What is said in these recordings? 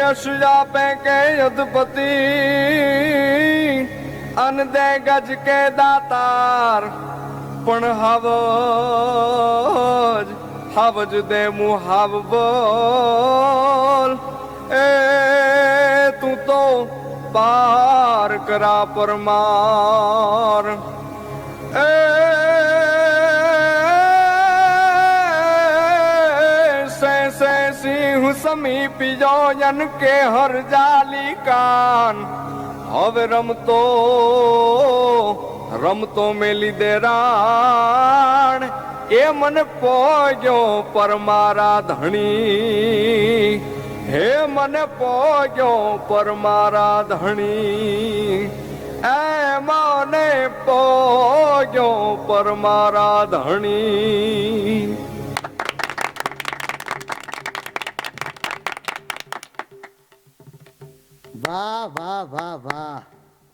यश जापे के यदपति अन दे गज के दातार पण हावज दे मुहाव बोल ए तू तो पार करा परमार ए से सिंह समीप जो जन के हर जाली कान હવે રમતો મેલી દે રાણ એ મને પોગ્યો પરમારા ધણી હે મને પોગ્યો પરમારા ધણી એ મને પોગ્યો પરમારા ધણી। वाह वाह वाह वाह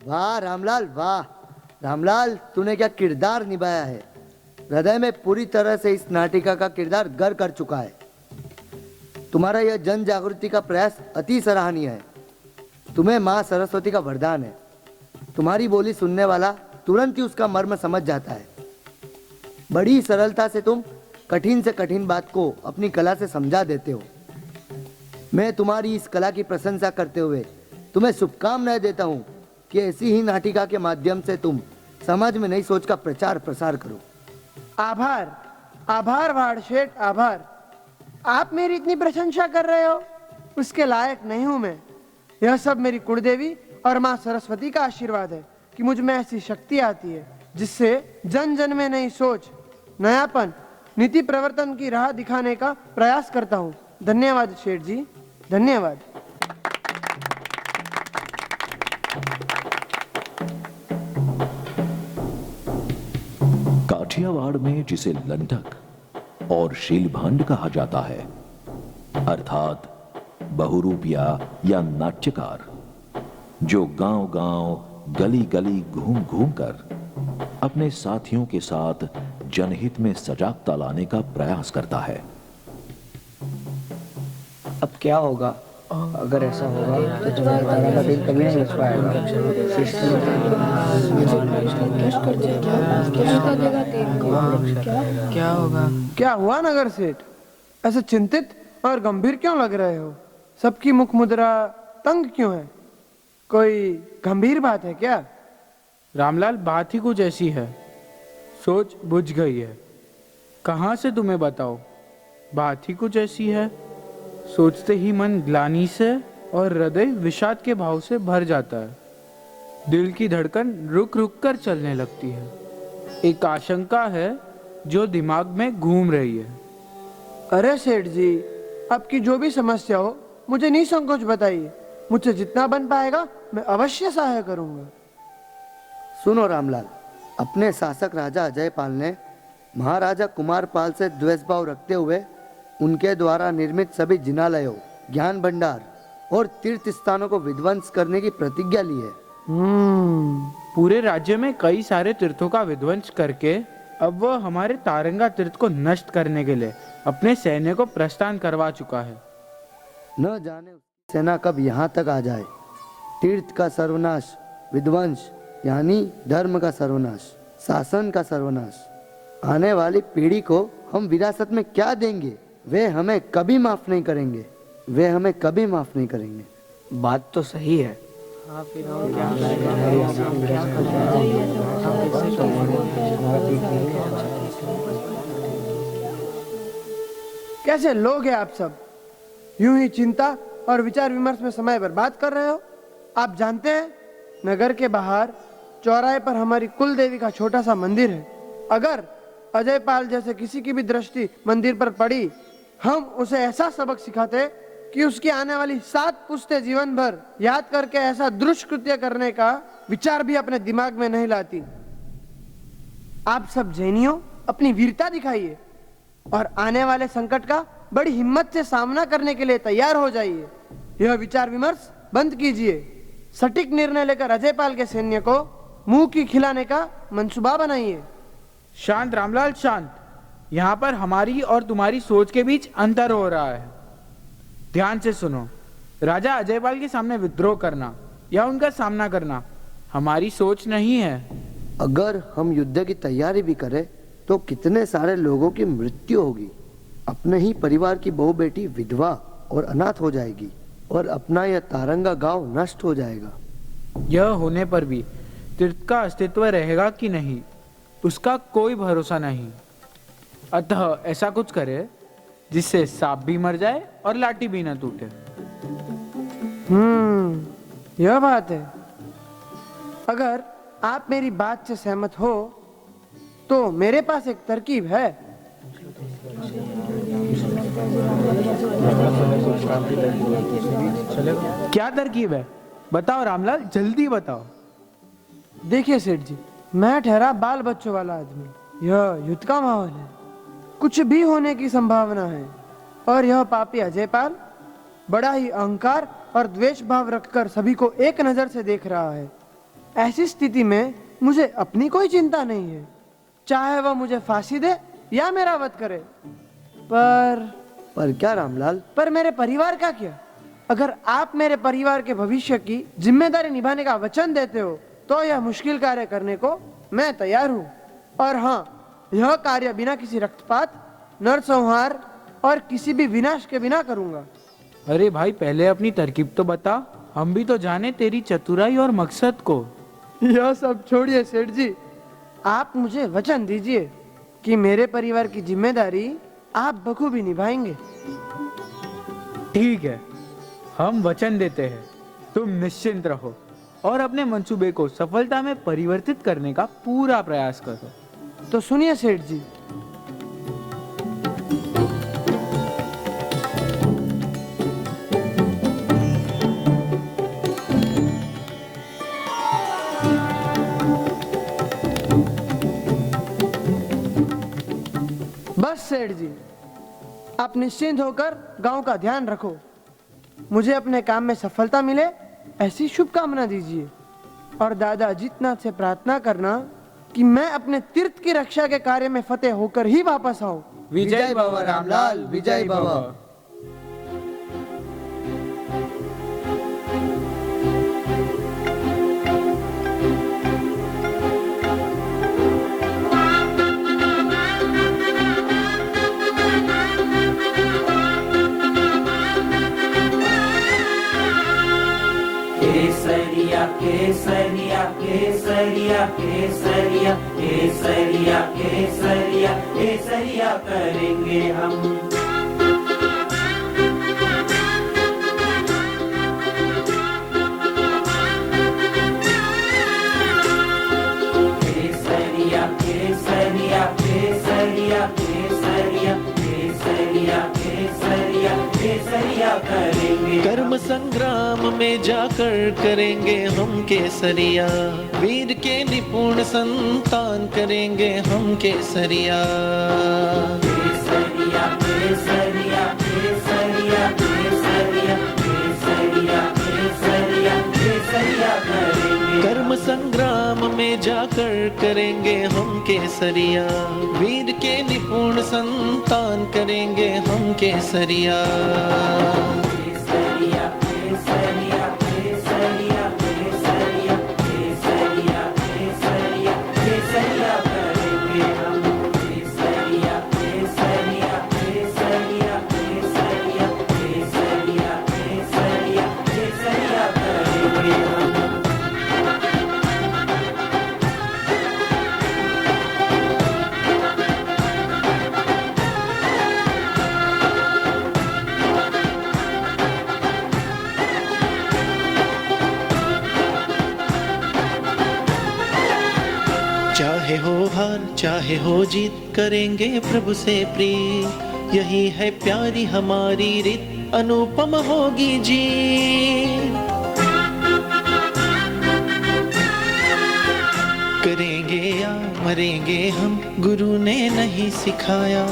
वाह रामलाल, वाह रामलाल, तूने क्या किरदार निभाया है। हृदय में पूरी तरह से इस नाटिका का किरदार घर कर चुका है। तुम्हारा यह जन जागृति का प्रयास अति सराहनीय है। तुम्हें माँ सरस्वती का वरदान है। तुम्हारी बोली सुनने वाला तुरंत ही उसका मर्म समझ जाता है। बड़ी सरलता से तुम कठिन से कठिन बात को अपनी कला से समझा देते हो। मैं तुम्हारी इस कला की प्रशंसा करते हुए तुम्हें शुभकामनाएं देता हूँ कि ऐसी ही नाटिका के माध्यम से तुम समाज में नई सोच का प्रचार प्रसार करो। आभार, आभार वाड़ शेठ, आभार। आप मेरी इतनी प्रशंसा कर रहे हो, उसके लायक नहीं हूं मैं। यह सब मेरी कुलदेवी और माँ सरस्वती का आशीर्वाद है कि मुझ में ऐसी शक्ति आती है जिससे जन जन में नई सोच, नयापन, नीति प्रवर्तन की राह दिखाने का प्रयास करता हूँ। धन्यवाद शेठ जी, धन्यवाद। काठियावाड़ में जिसे लंठक और शीलभांड कहा जाता है, अर्थात बहुरूपिया या नाट्यकार, जो गांव-गांव, गली-गली घूम-घूम कर अपने साथियों के साथ जनहित में सजागता लाने का प्रयास करता है। अब क्या होगा अगर ऐसा होगा तो तुम्हारा का दिल कभी नहीं लग पाएगा। क्या होगा? क्या हुआ नगर सेठ? ऐसे चिंतित और गंभीर क्यों लग रहे हो? सबकी मुख मुद्रा तंग क्यों है? कोई गंभीर बात है क्या? रामलाल, बात ही कुछ ऐसी है, सोच बुझ गई है। कहाँ से तुम्हें बताओ? बात ही कुछ ऐसी है, सोचते ही मन ग्लानि से और हृदय विषाद के भाव से भर जाता है। दिल की धड़कन रुक रुक कर चलने लगती है। एक आशंका है जो दिमाग में घूम रही है। अरे सेठ जी, आपकी जो भी समस्या हो मुझे निसंकोच बताइए। मुझसे जितना बन पाएगा मैं अवश्य सहाय करूंगा। सुनो रामलाल, अपने शासक राजा अजयपाल ने महाराजा कुमारपाल से द्वेष भाव रखते हुए उनके द्वारा निर्मित सभी जिनालयों, ज्ञान भंडार और तीर्थ स्थानों को विध्वंस करने की प्रतिज्ञा ली है। पूरे राज्य में कई सारे तीर्थों का विध्वंस करके अब वह हमारे तारंगा तीर्थ को नष्ट करने के लिए अपने सैन्य को प्रस्थान करवा चुका है। न जाने सेना कब यहाँ तक आ जाए। तीर्थ का सर्वनाश, विध्वंस यानी धर्म का सर्वनाश, शासन का सर्वनाश। आने वाली पीढ़ी को हम विरासत में क्या देंगे? वे हमें कभी माफ नहीं करेंगे, वे हमें कभी माफ नहीं करेंगे। बात तो सही है। कैसे लोग हैं आप सब? यूं ही चिंता और विचार विमर्श में समय बर्बाद कर रहे हो। आप जानते हैं नगर के बाहर चौराहे पर हमारी कुल देवी का छोटा सा मंदिर है। अगर अजयपाल जैसे किसी की भी दृष्टि मंदिर पर पड़ी, हम उसे ऐसा सबक सिखाते कि उसकी आने वाली 7 पुश्तें जीवन भर याद करके ऐसा दुष्कृत्य करने का विचार भी अपने दिमाग में नहीं लाती। आप सब जैनियों अपनी वीरता दिखाइए और आने वाले संकट का बड़ी हिम्मत से सामना करने के लिए तैयार हो जाइए। यह विचार विमर्श बंद कीजिए। सटीक निर्णय लेकर अजयपाल के सैन्य को मुंह की खिलाने का मंसूबा बनाइए। शांत रामलाल, शांत। यहाँ पर हमारी और तुम्हारी सोच के बीच अंतर हो रहा है। ध्यान से सुनो। राजा अजयपाल के सामने विद्रोह करना या उनका सामना करना हमारी सोच नहीं है। अगर हम युद्ध की तैयारी भी करें तो कितने सारे लोगों की मृत्यु होगी। अपने ही परिवार की बहू बेटी विधवा और अनाथ हो जाएगी और अपना यह तारंगा गांव नष्ट हो जाएगा। यह होने पर भी तीर्थ का अस्तित्व रहेगा कि नहीं उसका कोई भरोसा नहीं। अतः ऐसा कुछ करे जिससे सांप भी मर जाए और लाठी भी न टूटे। यह बात है। अगर आप मेरी बात से सहमत हो तो मेरे पास एक तरकीब है। क्या तरकीब है? बताओ रामलाल, जल्दी बताओ। देखिए सेठ जी, मैं ठहरा बाल बच्चों वाला आदमी। यह युद्ध का माहौल है, कुछ भी होने की संभावना है और यह पापी अजयपाल बड़ा ही अहंकार और द्वेष भाव रखकर सभी को एक नजर से देख रहा है। ऐसी स्थिति में मुझे अपनी कोई चिंता नहीं है, चाहे वह मुझे फांसी दे या मेरा वध करे। पर क्या रामलाल? पर मेरे परिवार का क्या? अगर आप मेरे परिवार के भविष्य की जिम्मेदारी निभाने का वचन देते हो तो यह मुश्किल कार्य करने को मैं तैयार हूँ। और हाँ, यह कार्य बिना किसी रक्तपात, नरसंहार और किसी भी विनाश के बिना करूंगा। अरे भाई, पहले अपनी तरकीब तो बता, हम भी तो जाने तेरी चतुराई और मकसद को। यह सब छोड़िए सेठ जी, आप मुझे वचन दीजिए कि मेरे परिवार की जिम्मेदारी आप बखूबी निभाएंगे। ठीक है, हम वचन देते हैं, तुम निश्चिंत रहो और अपने मंसूबे को सफलता में परिवर्तित करने का पूरा प्रयास करो। तो सुनिए सेठ जी, बस सेठ जी, आप निश्चिंत होकर गांव का ध्यान रखो। मुझे अपने काम में सफलता मिले ऐसी शुभकामना दीजिए और दादा अजितनाथ से प्रार्थना करना कि मैं अपने तीर्थ की रक्षा के कार्य में फतेह होकर ही वापस आऊं। विजय भव रामलाल, विजय भव। केसरिया केसरिया केसरिया केसरिया केसरिया केसरिया केसरिया करेंगे हम। केसरिया केसरिया केसरिया केसरिया केसरिया केसरिया केसरिया करेंगे। कर्म संग्राम में जाकर करेंगे हम केसरिया, वीर के निपुण संतान करेंगे हम केसरिया। केसरिया केसरिया केसरिया केसरिया केसरिया केसरिया केसरिया करेंगे। कर्म संग्राम में जाकर करेंगे हम केसरिया, वीर के निपुण संतान करेंगे हम केसरिया। केसरिया केसरिया केसरिया केसरिया केसरिया केसरिया केसरिया करेंगे हम। केसरिया केसरिया केसरिया केसरिया केसरिया केसरिया केसरिया करेंगे हम। चाहे हो हार चाहे हो जीत करेंगे प्रभु से प्रीत, यही है प्यारी हमारी रीत अनुपम होगी जीत। करेंगे या मरेंगे हम, गुरु ने नहीं सिखाया,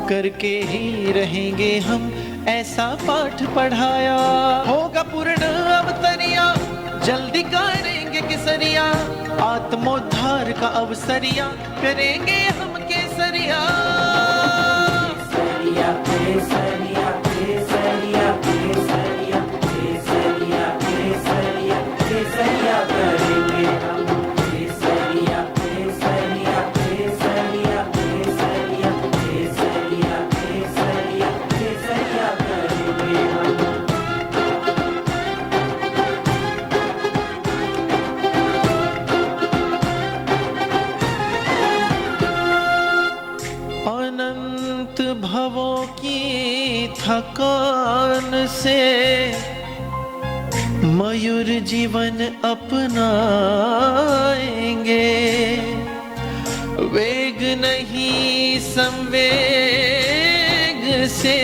करके ही रहेंगे हम ऐसा पाठ पढ़ाया। होगा पूर्ण अवतरिया, जल्दी करेंगे केसरिया, आत्मोद्धार का अवसरिया करेंगे हम केसरिया। केसरिया केसरिया केसरिया केसरिया थकान से मयूर जीवन अपनाएंगे। वेग नहीं संवेग से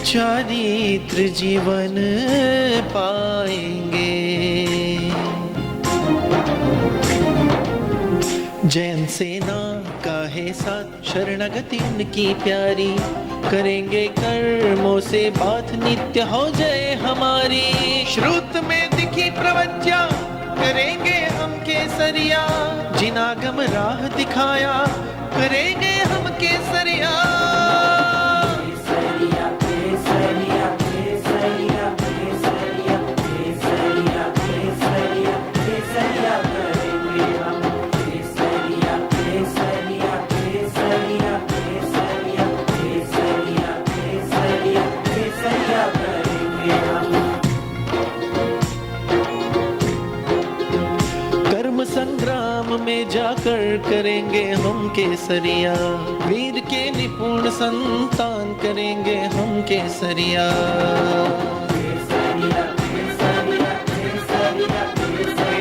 चारित्र जीवन पाएंगे। जैन सेना का है साथ शरणागति उनकी प्यारी, करेंगे कर्मों से बात नित्य हो जाए हमारी। श्रुत में दिखी प्रवज्ञा करेंगे हम केसरिया, जिनागम राह दिखाया करेंगे हम केसरिया। केसरिया केसरिया केसरिया केसरिया केसरिया केसरिया केसरिया करेंगे हम। केसरिया केसरिया केसरिया केसरिया केसरिया केसरिया केसरिया करेंगे हम। कर्म संग्राम में जाकर करेंगे हम केसरिया, वीर के निपुण संतान करेंगे हम केसरिया। केसरिया केसरिया केसरिया केसरिया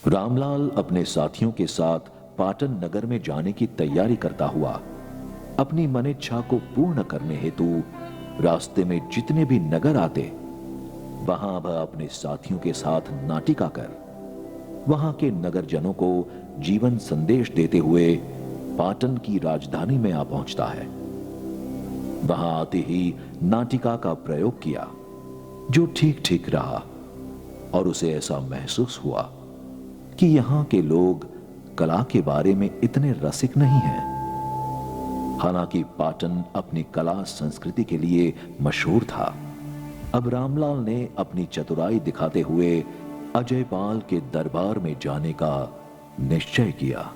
रामलाल अपने साथियों के साथ पाटन नगर में जाने की तैयारी करता हुआ अपनी मनेच्छा को पूर्ण करने हेतु रास्ते में जितने भी नगर आते वहां वह अपने साथियों के साथ नाटिका कर वहां के नगरजनों को जीवन संदेश देते हुए पाटन की राजधानी में आ पहुंचता है। वहां आते ही नाटिका का प्रयोग किया जो ठीक ठीक रहा और उसे ऐसा महसूस हुआ कि यहां के लोग कला के बारे में इतने रसिक नहीं हैं। हालांकि पाटन अपनी कला संस्कृति के लिए मशहूर था। अब रामलाल ने अपनी चतुराई दिखाते हुए अजयपाल के दरबार में जाने का निश्चय किया।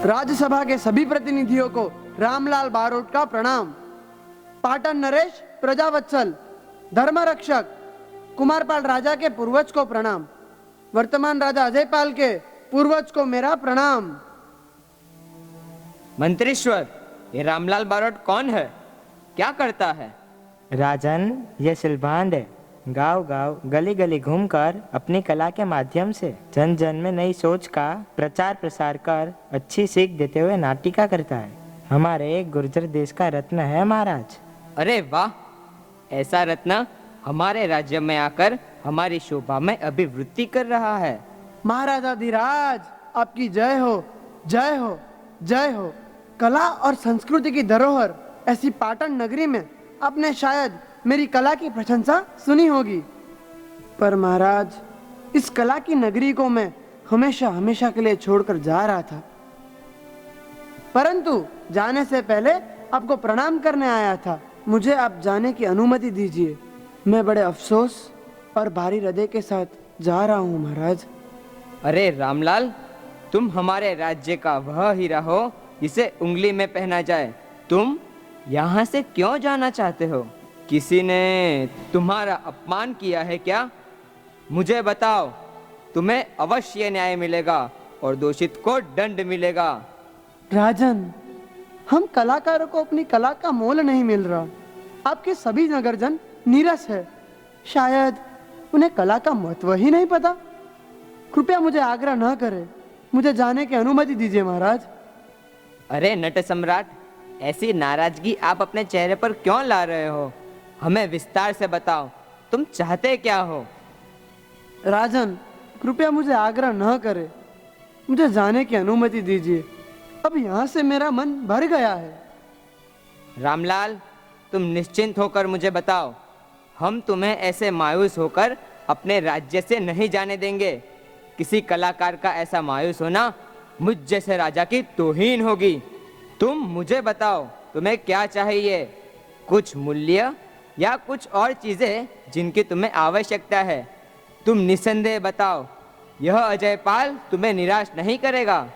राज्यसभा के सभी प्रतिनिधियों को रामलाल बारोट का प्रणाम। पाटन नरेश प्रजावत्सल धर्मरक्षक कुमारपाल राजा के पूर्वज को प्रणाम। वर्तमान राजा अजयपाल के पूर्वज को मेरा प्रणाम। मंत्रीश्वर, ये रामलाल बारोट कौन है? क्या करता है? राजन, ये शिलभांड है। गांव गांव गली गली घूमकर अपनी कला के माध्यम से जन जन में नई सोच का प्रचार प्रसार कर अच्छी सीख देते हुए नाटिका करता है। हमारे गुर्जर देश का रत्न है महाराज। अरे वाह, ऐसा रत्न हमारे राज्य में आकर हमारी शोभा में अभिवृद्धि कर रहा है। महाराजाधिराज आपकी जय हो, जय हो, जय हो। कला और संस्कृति की धरोहर ऐसी पाटन नगरी में आपने शायद मेरी कला की प्रशंसा सुनी होगी, पर महाराज इस कला की नगरी को मैं हमेशा हमेशा के लिए छोड़कर जा रहा था। परंतु जाने से पहले आपको प्रणाम करने आया था। मुझे आप जाने की अनुमति दीजिए। मैं बड़े अफसोस और भारी हृदय के साथ जा रहा हूँ महाराज। अरे रामलाल, तुम हमारे राज्य का वह हीरा हो जिसे उंगली में पहना जाए। तुम यहाँ से क्यों जाना चाहते हो? किसी ने तुम्हारा अपमान किया है क्या? मुझे बताओ। तुम्हें अवश्य न्याय मिलेगा और दोषित को दंड मिलेगा। राजन, हम कलाकारों को अपनी कला का मोल नहीं मिल रहा। आपके सभी नगरजन नीरस है। शायद उन्हें कला का महत्व ही नहीं पता। कृपया मुझे आग्रह न करें। मुझे जाने की अनुमति दीजिए महाराज। अरे नट सम्राट, ऐसी नाराजगी आप अपने चेहरे पर क्यों ला रहे हो? हमें विस्तार से बताओ, तुम चाहते क्या हो? राजन, कृपया मुझे आग्रह न करें। मुझे जाने की अनुमति दीजिए। अब यहाँ से मेरा मन भर गया है। रामलाल, तुम निश्चिंत होकर मुझे बताओ, हम तुम्हें ऐसे मायूस होकर अपने राज्य से नहीं जाने देंगे। किसी कलाकार का ऐसा मायूस होना मुझ जैसे राजा की तौहीन होगी। तुम मुझे बताओ, तुम्हें क्या चाहिए? कुछ मूल्य या कुछ और चीजें जिनकी तुम्हें आवश्यकता है? तुम निसंदेह बताओ, यह अजयपाल तुम्हें निराश नहीं करेगा।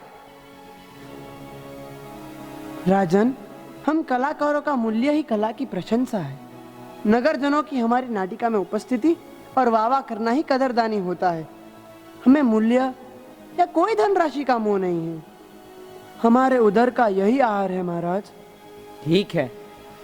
राजन, हम कलाकारों का मूल्य ही कला की प्रशंसा है। नगर जनों की हमारी नाटिका में उपस्थिति और वाह करना ही कदरदानी होता है। हमें मूल्य या कोई धनराशि का मोह नहीं है। हमारे उदर का यही आहार है महाराज। ठीक है,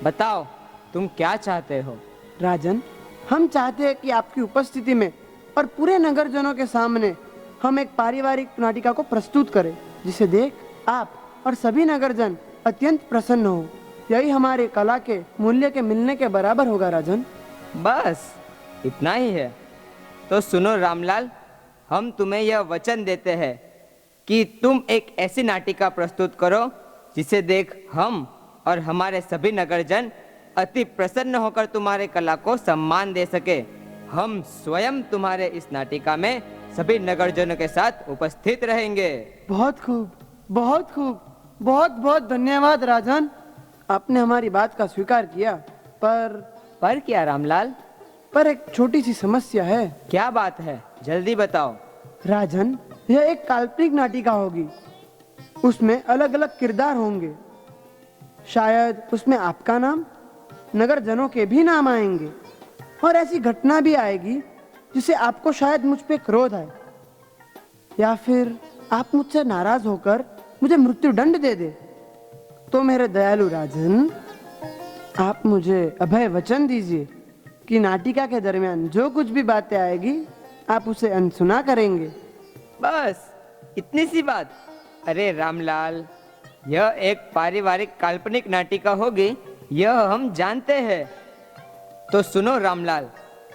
बताओ तुम क्या चाहते हो? राजन, हम चाहते हैं कि आपकी उपस्थिति में और पूरे नगर जनों के सामने हम एक पारिवारिक नाटिका को प्रस्तुत करें, जिसे देख आप और सभी नगरजन अत्यंत प्रसन्न हो। यही हमारे कला के मूल्य के मिलने के बराबर होगा राजन। बस इतना ही है? तो सुनो रामलाल, हम तुम्हें यह वचन देते हैं कि तुम एक ऐसी नाटिका प्रस्तुत करो जिसे देख हम और हमारे सभी नगरजन अति प्रसन्न होकर तुम्हारे कला को सम्मान दे सके। हम स्वयं तुम्हारे इस नाटिका में सभी नगरजनों के साथ उपस्थित रहेंगे। बहुत खूब, बहुत खूब, बहुत बहुत धन्यवाद राजन। आपने हमारी बात का स्वीकार किया, पर क्या रामलाल? पर एक छोटी सी समस्या है। क्या बात है, जल्दी बताओ। राजन, यह एक काल्पनिक नाटिका होगी। उसमें अलग अलग किरदार होंगे। शायद उसमें आपका नाम, नगर जनों के भी नाम आएंगे, और ऐसी घटना भी आएगी जिसे आपको शायद मुझ पे क्रोध आए, या फिर आप मुझसे नाराज होकर मुझे मृत्यु दंड दे दे। तो मेरे दयालु राजन, आप मुझे अभय वचन दीजिए कि नाटिका के दरमियान जो कुछ भी बातें आएगी आप उसे अनसुना करेंगे। बस इतनी सी बात? अरे रामलाल, यह एक पारिवारिक काल्पनिक नाटिका होगी, यह हम जानते हैं। तो सुनो रामलाल,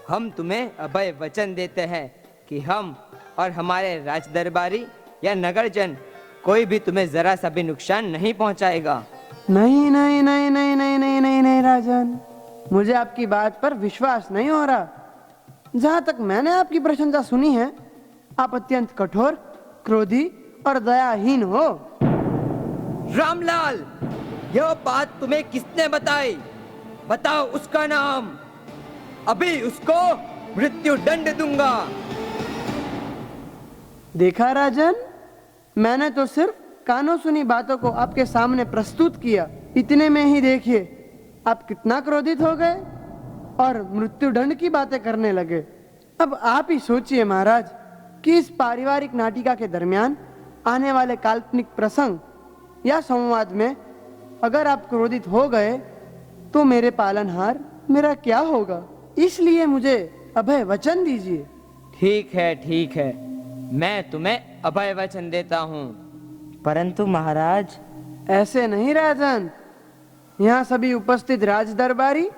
हम तुम्हें अभय वचन देते हैं कि हम और हमारे राजदरबारी या नगरजन कोई भी तुम्हें जरा सा भी नुकसान नहीं पहुंचाएगा। नहीं नहीं नहीं नहीं नहीं नहीं नहीं नहीं राजन, मुझे आपकी बात पर विश्वास नहीं हो रहा। जहां तक मैंने आपकी प्रशंसा सुनी है, आप अत्यंत कठोर, क्रोधी और दयाहीन हो। रामलाल, यह बात तुम्हें किसने बताई? बताओ उसका नाम, अभी उसको मृत्यु दंड दूंगा। देखा राजन, मैंने तो सिर्फ कानों सुनी बातों को आपके सामने प्रस्तुत किया, इतने में ही देखिए आप कितना क्रोधित हो गए और मृत्यु दंड की बातें करने लगे। अब आप ही सोचिए महाराज कि इस पारिवारिक नाटिका के दरमियान आने वाले काल्पनिक प्रसंग या संवाद में अगर आप क्रोधित हो गए तो मेरे पालनहार मेरा क्या होगा? इसलिए मुझे अभय वचन दीजिए। ठीक है, मैं तुम्हें अभय वचन देता हूँ। परंतु महाराज, ऐसे नहीं राजन, यहाँ सभी उपस्थित राज दरबारी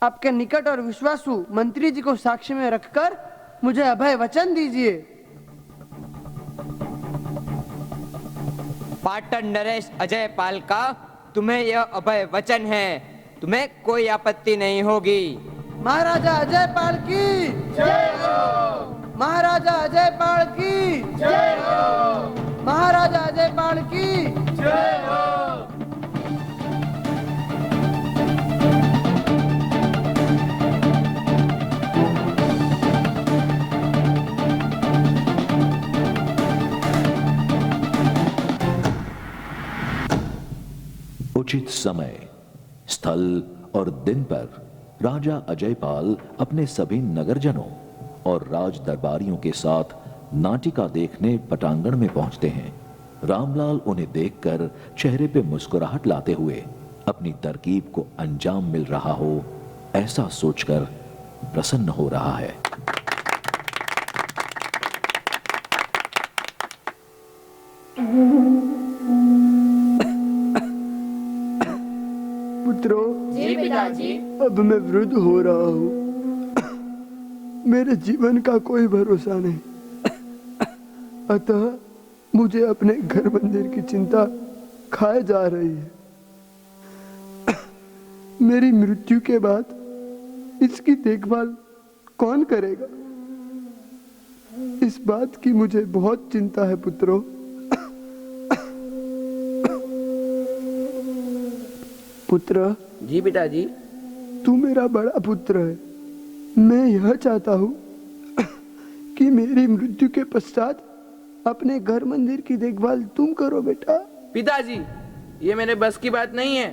आपके निकट और विश्वासु मंत्री जी को साक्षी में रखकर मुझे अभय वचन दीजिए। पाटन नरेश अजयपाल का तुम्हें यह अभय वचन है, तुम्हें कोई आपत्ति नहीं होगी। महाराजा अजयपाल की जय हो! महाराजा अजयपाल की जय हो! महाराजा अजयपाल की जय हो! उचित समय, स्थल और दिन पर राजा अजयपाल अपने सभी नगरजनों और राज दरबारियों के साथ नाटिका देखने पटांगण में पहुंचते हैं। रामलाल उन्हें देखकर चेहरे पे मुस्कुराहट लाते हुए अपनी तरकीब को अंजाम मिल रहा हो ऐसा सोचकर प्रसन्न हो रहा है। पुत्रों, जी पिताजी। अब मैं वृद्ध हो रहा हूँ, मेरे जीवन का कोई भरोसा नहीं, अतः मुझे अपने घर मंदिर की चिंता खाए जा रही है। मेरी मृत्यु के बाद इसकी देखभाल कौन करेगा? इस बात की मुझे बहुत चिंता है पुत्रों। पुत्र, जी पिताजी। तू मेरा बड़ा पुत्र है। मैं यह चाहता हूँ कि मेरी मृत्यु के पश्चात अपने घर मंदिर की देखभाल तुम करो बेटा। पिताजी, ये मेरे बस की बात नहीं है।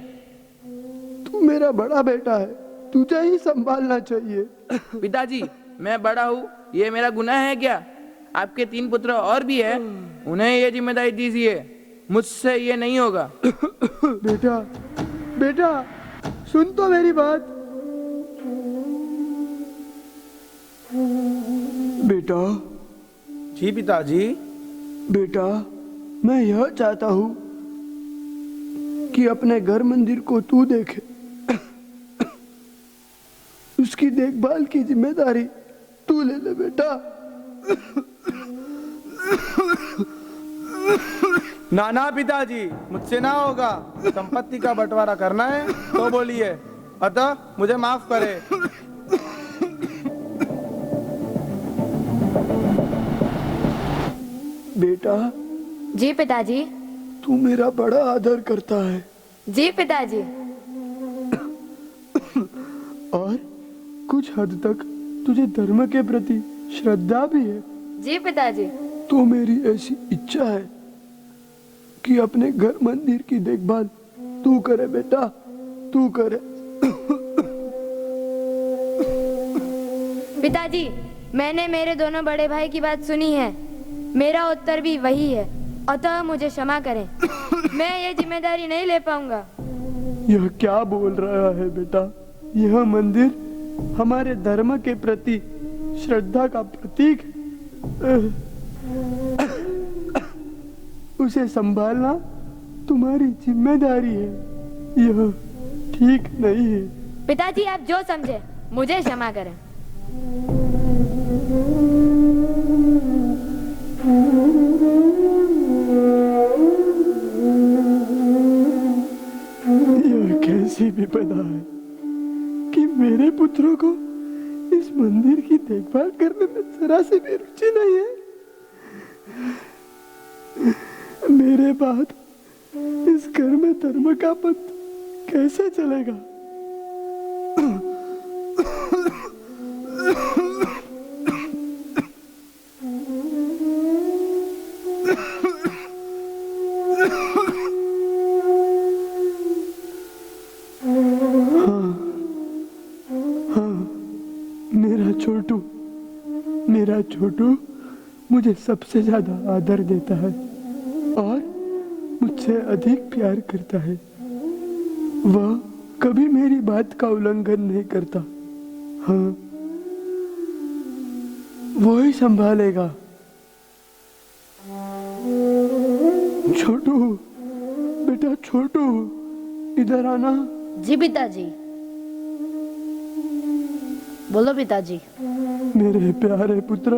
तू मेरा बड़ा बेटा है, तुझे ही संभालना चाहिए। पिताजी, मैं बड़ा हूँ, ये मेरा गुनाह है क्या? आपके 3 पुत्र और भी है, उन्हें ये जिम्मेदारी दीजिए, मुझसे ये नहीं होगा। बेटा, बेटा सुन तो मेरी बात। बेटा, जी पिताजी। बेटा मैं यह चाहता हूँ कि अपने घर मंदिर को तू देखे। उसकी देखभाल की जिम्मेदारी तू ले ले बेटा। ना ना पिताजी, मुझसे ना होगा। संपत्ति का बंटवारा करना है तो बोलिए, अतः मुझे माफ करे। बेटा, जी पिताजी। तू मेरा बड़ा आदर करता है। जी पिताजी। और कुछ हद तक तुझे धर्म के प्रति श्रद्धा भी है। जी पिताजी। तो मेरी ऐसी इच्छा है कि अपने घर मंदिर की देखभाल तू करे बेटा, तू करे। पिताजी, मैंने मेरे दोनों बड़े भाई की बात सुनी है, मेरा उत्तर भी वही है, अतः मुझे क्षमा करें। मैं ये जिम्मेदारी नहीं ले पाऊंगा। यह क्या बोल रहा है बेटा? यह मंदिर हमारे धर्म के प्रति श्रद्धा का प्रतीक है। उसे संभालना तुम्हारी जिम्मेदारी है, यह ठीक नहीं है। पिताजी, आप जो समझे, मुझे क्षमा करें। यह कैसी विपदा है कि मेरे पुत्रों को इस मंदिर की देखभाल करने में जरा सी भी रुचि नहीं है। मेरे बाद इस घर में धर्म का पंथ कैसे चलेगा? मेरा छोटू मुझे सबसे ज्यादा आदर देता है और मुझसे अधिक प्यार करता है। वह कभी मेरी बात का उल्लंघन नहीं करता। हाँ, वो ही संभालेगा। छोटू, बेटा छोटू, इधर आना। जी पिताजी। बोलो पिताजी। मेरे प्यारे पुत्र,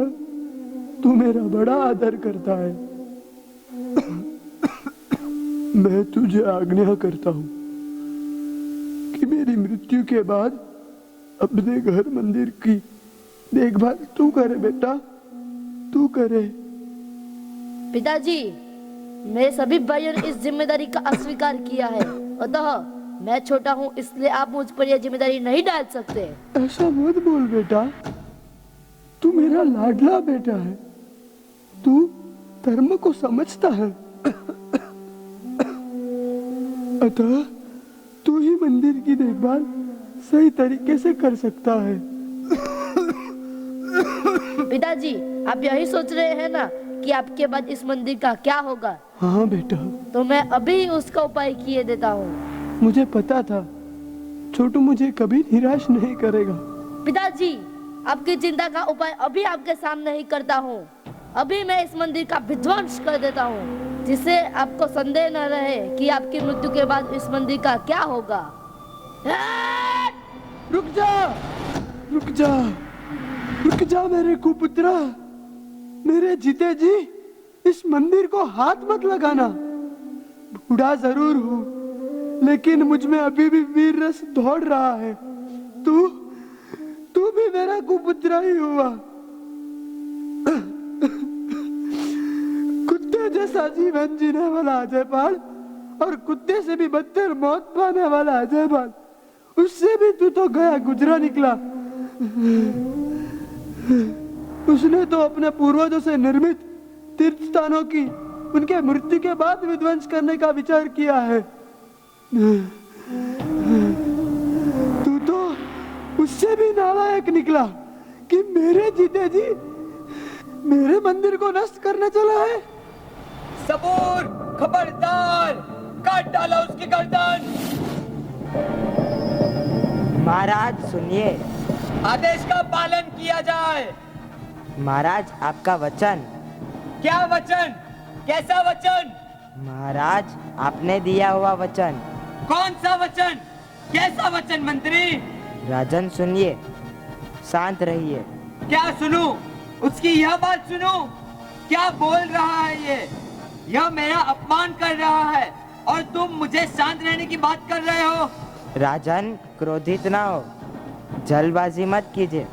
तू मेरा बड़ा आदर करता है। मैं तुझे आज्ञा करता हूँ कि मेरी मृत्यु के बाद अपने घर मंदिर की देखभाल तू करे बेटा, तू करे। पिताजी, मेरे सभी भाइयों ने इस जिम्मेदारी का अस्वीकार किया है, अतः मैं छोटा हूँ, इसलिए आप मुझ पर यह जिम्मेदारी नहीं डाल सकते। ऐसा मत बोल बेटा, तू मेरा लाडला बेटा है, तू धर्म को समझता है, अतः तू ही मंदिर की देखभाल सही तरीके से कर सकता है। पिताजी, आप यही सोच रहे हैं ना कि आपके बाद इस मंदिर का क्या होगा? हाँ बेटा। तो मैं अभी उसका उपाय किए देता हूँ। मुझे पता था छोटू मुझे कभी निराश नहीं करेगा। पिताजी, आपकी चिंता का उपाय अभी आपके सामने ही करता हूँ। अभी मैं इस मंदिर का विध्वंस कर देता हूँ, जिससे आपको संदेह न रहे कि आपकी मृत्यु के बाद इस मंदिर का क्या होगा। रुक जा, रुक जा, रुक जा मेरे कुपुत्रा, मेरे जीते जी इस मंदिर को हाथ मत लगाना। बूढ़ा जरूर हूँ, लेकिन मुझ में अभी भी वीर रस दौड़ रहा है। तू कुपुत्र ही हुआ। कुत्ते जैसा जीवन जीने वाला अजयपाल और कुत्ते से भी बदतर मौत पाने वाला अजयपाल, उससे भी तू तो गया गुजरा निकला। उसने तो अपने पूर्वजों से निर्मित तीर्थ स्थानों की उनके मृत्यु के बाद विध्वंस करने का विचार किया है। तू तो उससे भी नालायक निकला कि मेरे जीते जी मेरे मंदिर को नष्ट करने चला है। सबूर, खबरदार, काट डाला उसकी गर्दन। महाराज सुनिए। आदेश का पालन किया जाए। महाराज आपका वचन। क्या वचन? कैसा वचन? महाराज आपने दिया हुआ वचन। कौन सा वचन? कैसा वचन मंत्री? राजन सुनिए, शांत रहिए। क्या सुनूं? उसकी यह बात सुनूं? क्या बोल रहा है ये? यह मेरा अपमान कर रहा है और तुम मुझे शांत रहने की बात कर रहे हो। राजन क्रोधित ना हो, जल्दबाजी मत कीजिए,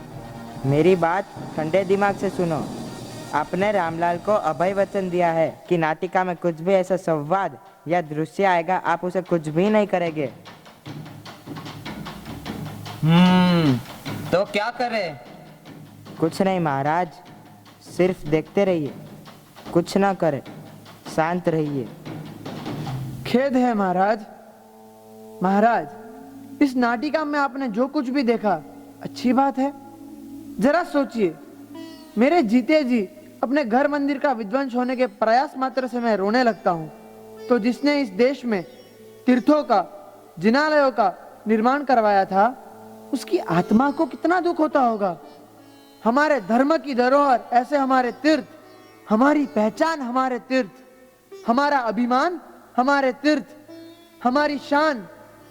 मेरी बात ठंडे दिमाग से सुनो। आपने रामलाल को अभय वचन दिया है कि नाटिका में कुछ भी ऐसा संवाद या दृश्य आएगा आप उसे कुछ भी नहीं करेंगे। तो क्या करें? कुछ नहीं महाराज, सिर्फ देखते रहिए, कुछ ना करें, शांत रहिए। खेद है महाराज। महाराज, इस नाटिका में आपने जो कुछ भी देखा अच्छी बात है। जरा सोचिए, मेरे जीते जी अपने घर मंदिर का विध्वंस होने के प्रयास मात्र से मैं रोने लगता हूँ, तो जिसने इस देश में तीर्थों का, जिनालयों का निर्माण करवाया था, उसकी आत्मा को कितना दुख होता होगा। हमारे धर्म की धरोहर ऐसे हमारे तीर्थ, हमारी पहचान हमारे तीर्थ, हमारा अभिमान हमारे तीर्थ, हमारी शान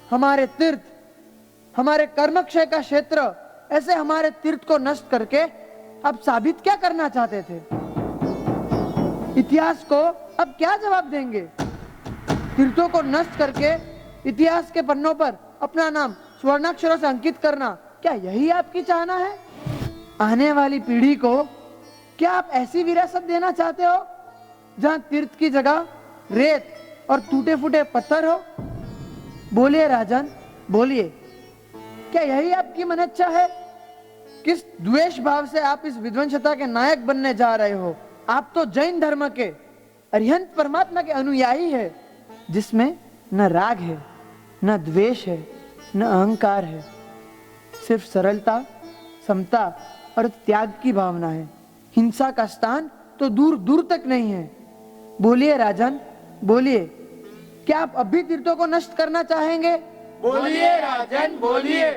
हमारे तीर्थ, हमारे कर्मक्षय का क्षेत्र ऐसे हमारे तीर्थ को नष्ट करके अब साबित क्या करना चाहते थे? इतिहास को अब क्या जवाब देंगे? तीर्थों को नष्ट करके इतिहास के पन्नों पर अपना नाम स्वर्णाक्षरों से अंकित करना, क्या यही आपकी चाहना है? आने वाली पीढ़ी को क्या आप ऐसी विरासत देना चाहते हो जहां तीर्थ की जगह रेत और टूटे फूटे पत्थर हो? बोलिए राजन, बोलिए, क्या यही आपकी मनच्चा है? किस द्वेष भाव से आप इस विध्वंसता के नायक बनने जा रहे हो? आप तो जैन धर्म के अरिहंत परमात्मा के अनुयायी है, जिसमें न राग है, न द्वेष है, न अहंकार है, सिर्फ सरलता, समता और त्याग की भावना है। हिंसा का स्थान तो दूर दूर तक नहीं है। बोलिए राजन, बोलिए, क्या आप अभी तीर्थों को नष्ट करना चाहेंगे? बोलिए राजन, बोलिए।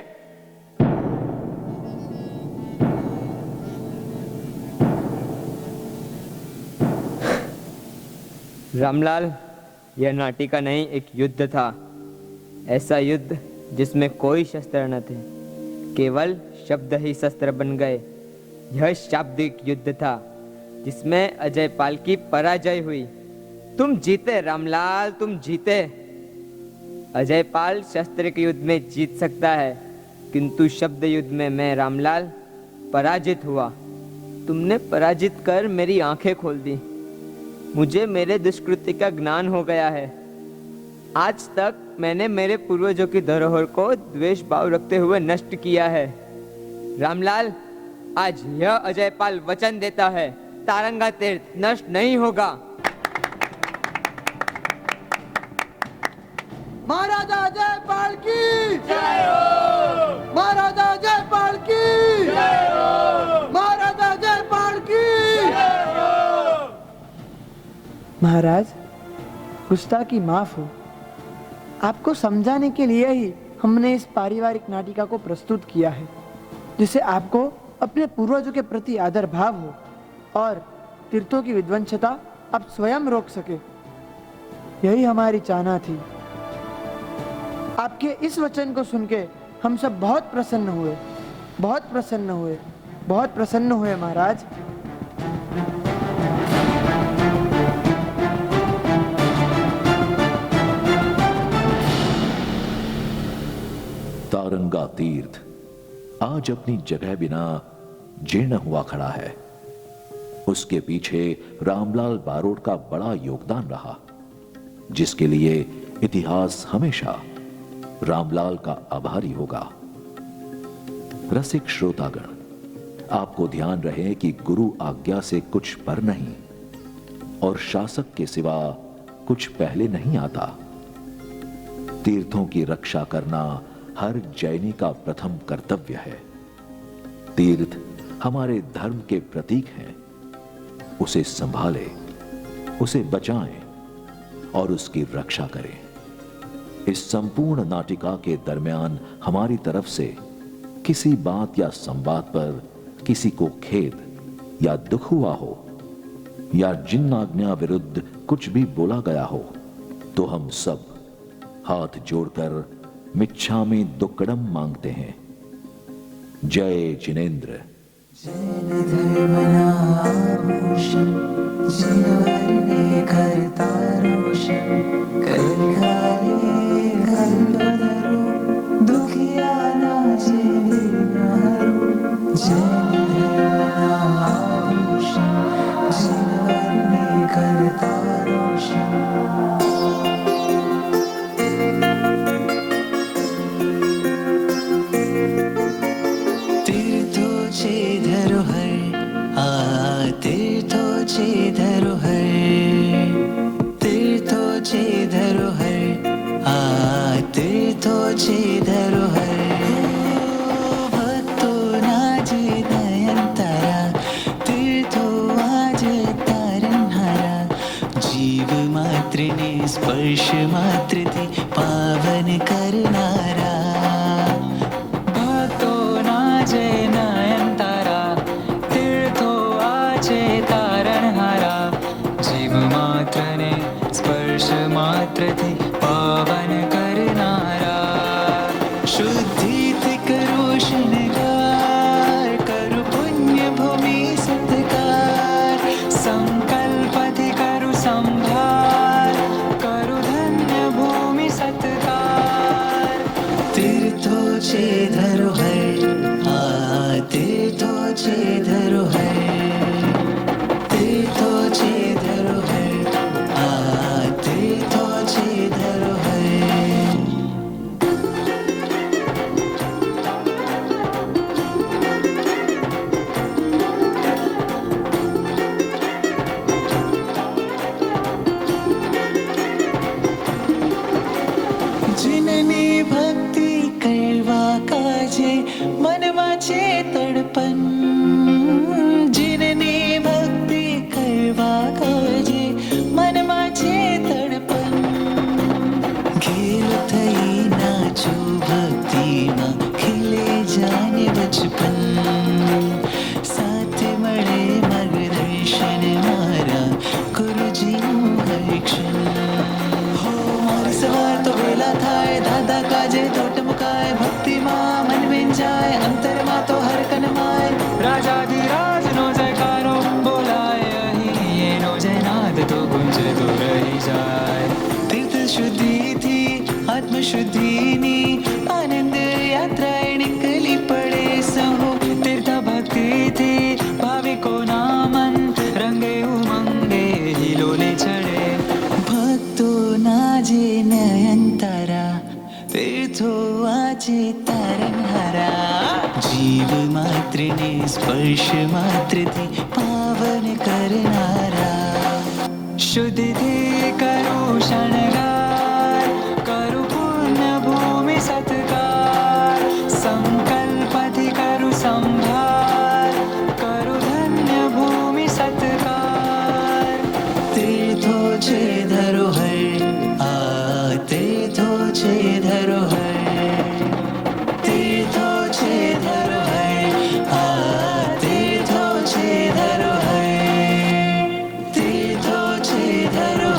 रामलाल, यह नाटिका नहीं, एक युद्ध था। ऐसा युद्ध जिसमें कोई शस्त्र न थे, केवल शब्द ही शस्त्र बन गए। यह शाब्दिक युद्ध था जिसमें अजयपाल की पराजय हुई। तुम जीते रामलाल, तुम जीते। अजयपाल शस्त्र के युद्ध में जीत सकता है, किंतु शब्द युद्ध में मैं रामलाल पराजित हुआ। तुमने पराजित कर मेरी आंखें खोल दी। मुझे मेरे दुष्कृत्य का ज्ञान हो गया है। आज तक मैंने मेरे पूर्वजों की धरोहर को द्वेष भाव रखते हुए नष्ट किया है। रामलाल, आज यह अजयपाल वचन देता है, तारंगा तीर्थ नष्ट नहीं होगा। महाराजा अजयपाल की जय हो! महाराजा अजयपाल की जय हो! महाराजा अजयपाल की जय हो! महाराज, गुस्ताखी माफ हो। आपको समझाने के लिए ही हमने इस पारिवारिक नाटिका को प्रस्तुत किया है, जिससे आपको अपने पूर्वजों के प्रति आदर भाव हो और तीर्थों की विध्वंसता आप स्वयं रोक सके। यही हमारी चाहना थी। आपके इस वचन को सुन के हम सब बहुत प्रसन्न हुए, बहुत प्रसन्न हुए, बहुत प्रसन्न हुए महाराज। तारंगा तीर्थ आज अपनी जगह बिना जीर्ण हुआ खड़ा है। उसके पीछे रामलाल बारोट का बड़ा योगदान रहा, जिसके लिए इतिहास हमेशा रामलाल का आभारी होगा। रसिक श्रोतागण, आपको ध्यान रहे कि गुरु आज्ञा से कुछ पर नहीं और शासक के सिवा कुछ पहले नहीं आता। तीर्थों की रक्षा करना हर जैनी का प्रथम कर्तव्य है। तीर्थ हमारे धर्म के प्रतीक हैं। उसे संभाले, उसे बचाएं और उसकी रक्षा करें। इस संपूर्ण नाटिका के दरमियान हमारी तरफ से किसी बात या संवाद पर किसी को खेद या दुख हुआ हो या जिन आज्ञा विरुद्ध कुछ भी बोला गया हो, तो हम सब हाथ जोड़कर मिच्छामि दुक्कडम मांगते हैं। जय जिनेन्द्र। स्पर्श मात्र थी पावन करनारा, भक्तो नाजे नयन तारा, तीर्थो आजे तारणहारा। जीव मात्र ने स्पर्श मात्र थी पावन करनारा। शुद्धि थी करो शृंगार, करो पुण्य भूमि सत्कार। संकल्प थी करो संभार, करो धन्य भूमि सत्कार। तीर्थो चे धरोहर, तीर्थो चे धरोहर, तीर्थो चे धरोहर, तीर्थो चे धरोहर। जिनने भक्ति करवा काजे मनमाचे तड़पन, जिनने भक्ति करवा काजे मनमाचे तड़पन। घेर थई नाचो भक्ति मां खिले जाने बचपन। साथ मळे मार्गदर्शन मारा गुरुजीનું હરિક્ષણ। हो मारी सवार तो वेला थाय, दादा काजे तोट मुकाय। भक्ति मां मन में जाए, अंतर मां तो हर कन माय। राजाधिराज नो जयकारो बोलाय, अही नो जयनाद तो गुंजे तो रही जाए। तीर्थ शुद्धि थी आत्म शुद्धि नी, आनंद यात्रा निकली पड़े सहो। तीर्थ भक्ति थी भाविको ना मन, रंगे उमंगे हिलोले चढ़े। भक्तो नाजे नयन तारा, तीर्थो आजे तारणहारा। जीव मात्र ने स्पर्श मात्र थी पावन करनारा। शुद्ध थी करो शणगार, करो पुण्य भूमि सत्कार। संकल्प थी करो संभार, करो धन्य भूमि सत्कार। तीर्थो चे धरोहर, तीर्थो चे धरोहर, तीर्थो चे धरोहर, तीर्थो चे धरोहर, तीर्थो चे धरोहर।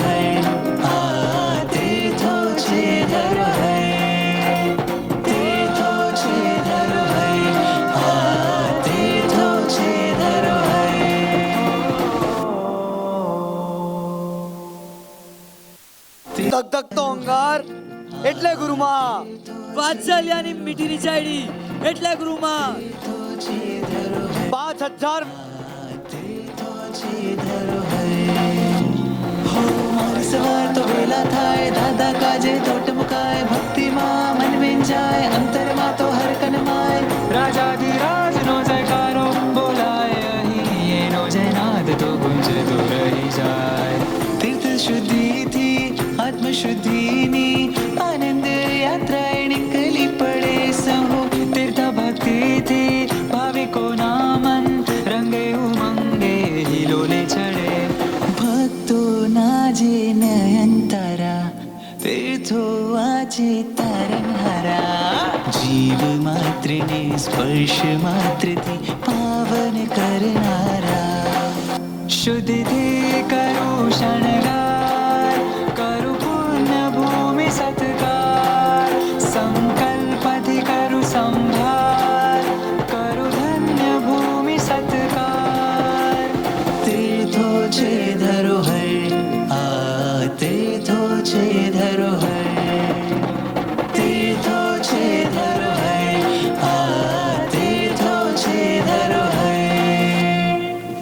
ગુરુમાં વાત્સલ્યની મીઠીની ચાયડી એટલે ગુરુમાં 5000 સવાર તો વેલા થાય દાદા કાજે તોટ મુકાય ભક્તિમાં મન વિંજાય અંતરમાં તો હરકનમાય રાજાધિરાજનો જયકારો બોલાય અહીં એનો જયનાદ તો ગુંજતો રહી જાય તીર્થ શુદ્ધિથી આત્મ શુદ્ધિની આનંદ યાત્રાએ નીકળી પડે સહુ તીર્થ ભક્તિથી ભાવિકોના મન રંગે ઉમંગે હિલોલે ચડે ભક્તોના જે નયન તારા તીર્થો આજે તારનહારા જીવ માત્રને સ્પર્શ માત્રથી પાવન કરનારા શુદ્ધિથી કરું શણગાર કરું પુણ્ય ભૂમિ સત્કાર સંકલ્પથી કરું સંભાર કરું ધન્ય ભૂમિ સત્કાર તીર્થો છે ધરોહર આ તીર્થો છે ધરોહર તીર્થો છે ધરોહર આ તીર્થો છે ધરોહર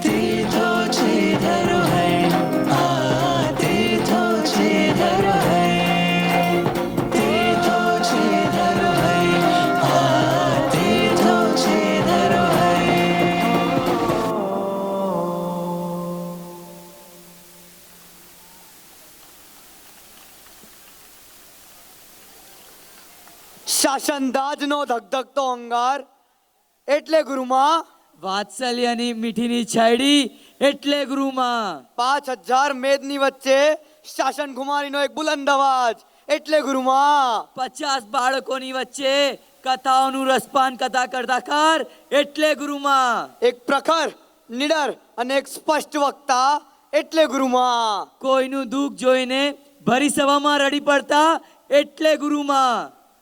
તીર્થો છે ધરોહર આ તીર્થો છે ધરોહર તીર્થો છે ધરોહર આ તીર્થો છે ધરોહર શાસનદાજનો ધગધગતો અંગાર એટલે ગુરુમાં વાત્સલ્યની મીઠીની છાયડી એટલે ગુરુમાં 5000 મેદની વચ્ચે શાસન કુમારીનો એક બુલંદ અવાજ એટલે ગુરુમાં 50 બાળકોની વચ્ચે કથાઓનું રસપાન કથા કરતા કર એટલે ગુરુમાં એક પ્રખર નિડર અને એક સ્પષ્ટ વક્તા એટલે ગુરુમાં કોઈનું દુઃખ જોઈને ભરી સભામાં રડી પડતા એટલે ગુરુમાં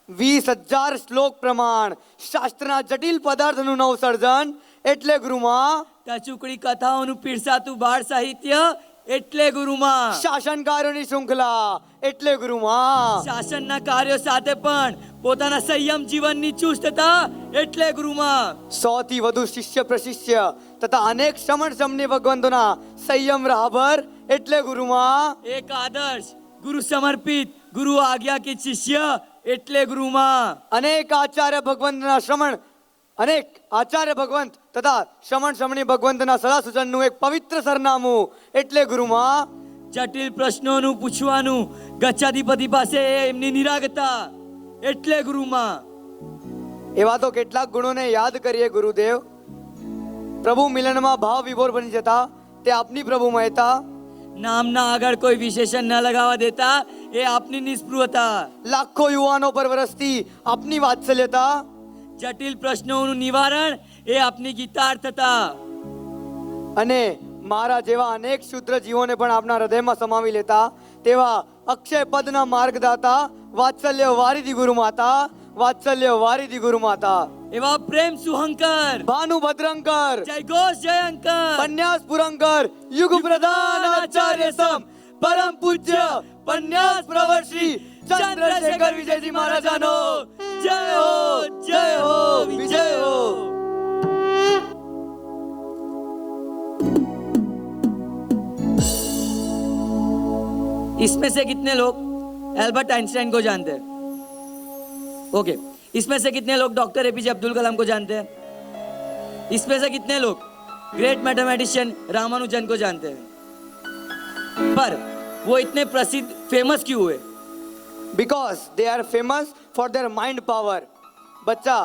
20000 શ્લોક પ્રમાણ શાસ્ત્રના જટિલ પદાર્થનું નવસર્જન એટલે ગુરુમાં ટચુકડી કથાઓનું પીરસાતું બાળ સાહિત્ય એટલે ગુરુમાં શાસનકારોની શૃંખલા એટલે ગુરુમાં શાસનના કાર્યો સાથે પણ પોતાના સંયમ જીવનની ચુસ્તતા એટલે ગુરુમાં 100 થી વધુ શિષ્ય પ્રશિષ્ય તથા અનેક શ્રમણ સમની ભગવંતોના સંયમ રાહબર એટલે ગુરુમાં એક આદર્શ ગુરુ સમર્પિત ગુરુ આજ્ઞાકિત શિષ્ય એટલે ગુરુમાં અનેક આચાર્ય ભગવંત તથા શ્રમણ સમણી ભગવંતના સલાહ સૂચનનું એક પવિત્ર સરનામું એટલે ગુરુમાં જટિલ પ્રશ્નોનું પૂછવાનું ગચ્છાધિપતિ પાસે એમની નિરાગતા એટલે ગુરુમાં એવા તો કેટલાક ગુણોને યાદ કરીએ ગુરુદેવ પ્રભુ મિલનમાં ભાવ વિભોર બની જતા તે આપની પ્રભુમયતા નામના આગળ કોઈ વિશેષણ ન લગાવવા દેતા એ આપની નિષ્પૃહતા લાખો યુવાનો પર વરસતી આપની વાત્સલ્યતા જટિલ પ્રશ્નોનું નિવારણ એ આપની ગીતાર્થતા અને મારા જેવા અનેક શુદ્ર જીવોને પણ આપના હૃદયમાં સમાવી લેતા તેવા અક્ષય પદના માર્ગદાતા વાત્સલ્ય વારિધિ ગુરુ માતા વાત્સલ્ય વારિધિ ગુરુ માતા એવા પ્રેમ સુહંકર ભાનુ ભદ્રંકર જય ઘોષ જયંકર પન્યાસ પુરંકર યુગ પ્રધાન આચાર્ય સમ પરમ પૂજ્ય પન્યાસ પ્રવર શ્રી ચંદ્રશેખર વિજયજી મહારાજાનો જય હો વિજય હો इसमें से कितने लोग एल्बर्ट आइंस्टाइन को जानते हैं? ओके इसमें से कितने लोग डॉक्टर एपीजे अब्दुल कलाम को जानते हैं? इसमें से कितने लोग ग्रेट मैथमेटिशियन रामानुजन को जानते हैं? पर वो इतने प्रसिद्ध फेमस क्यों हुए? Because they are famous for their mind power. बच्चा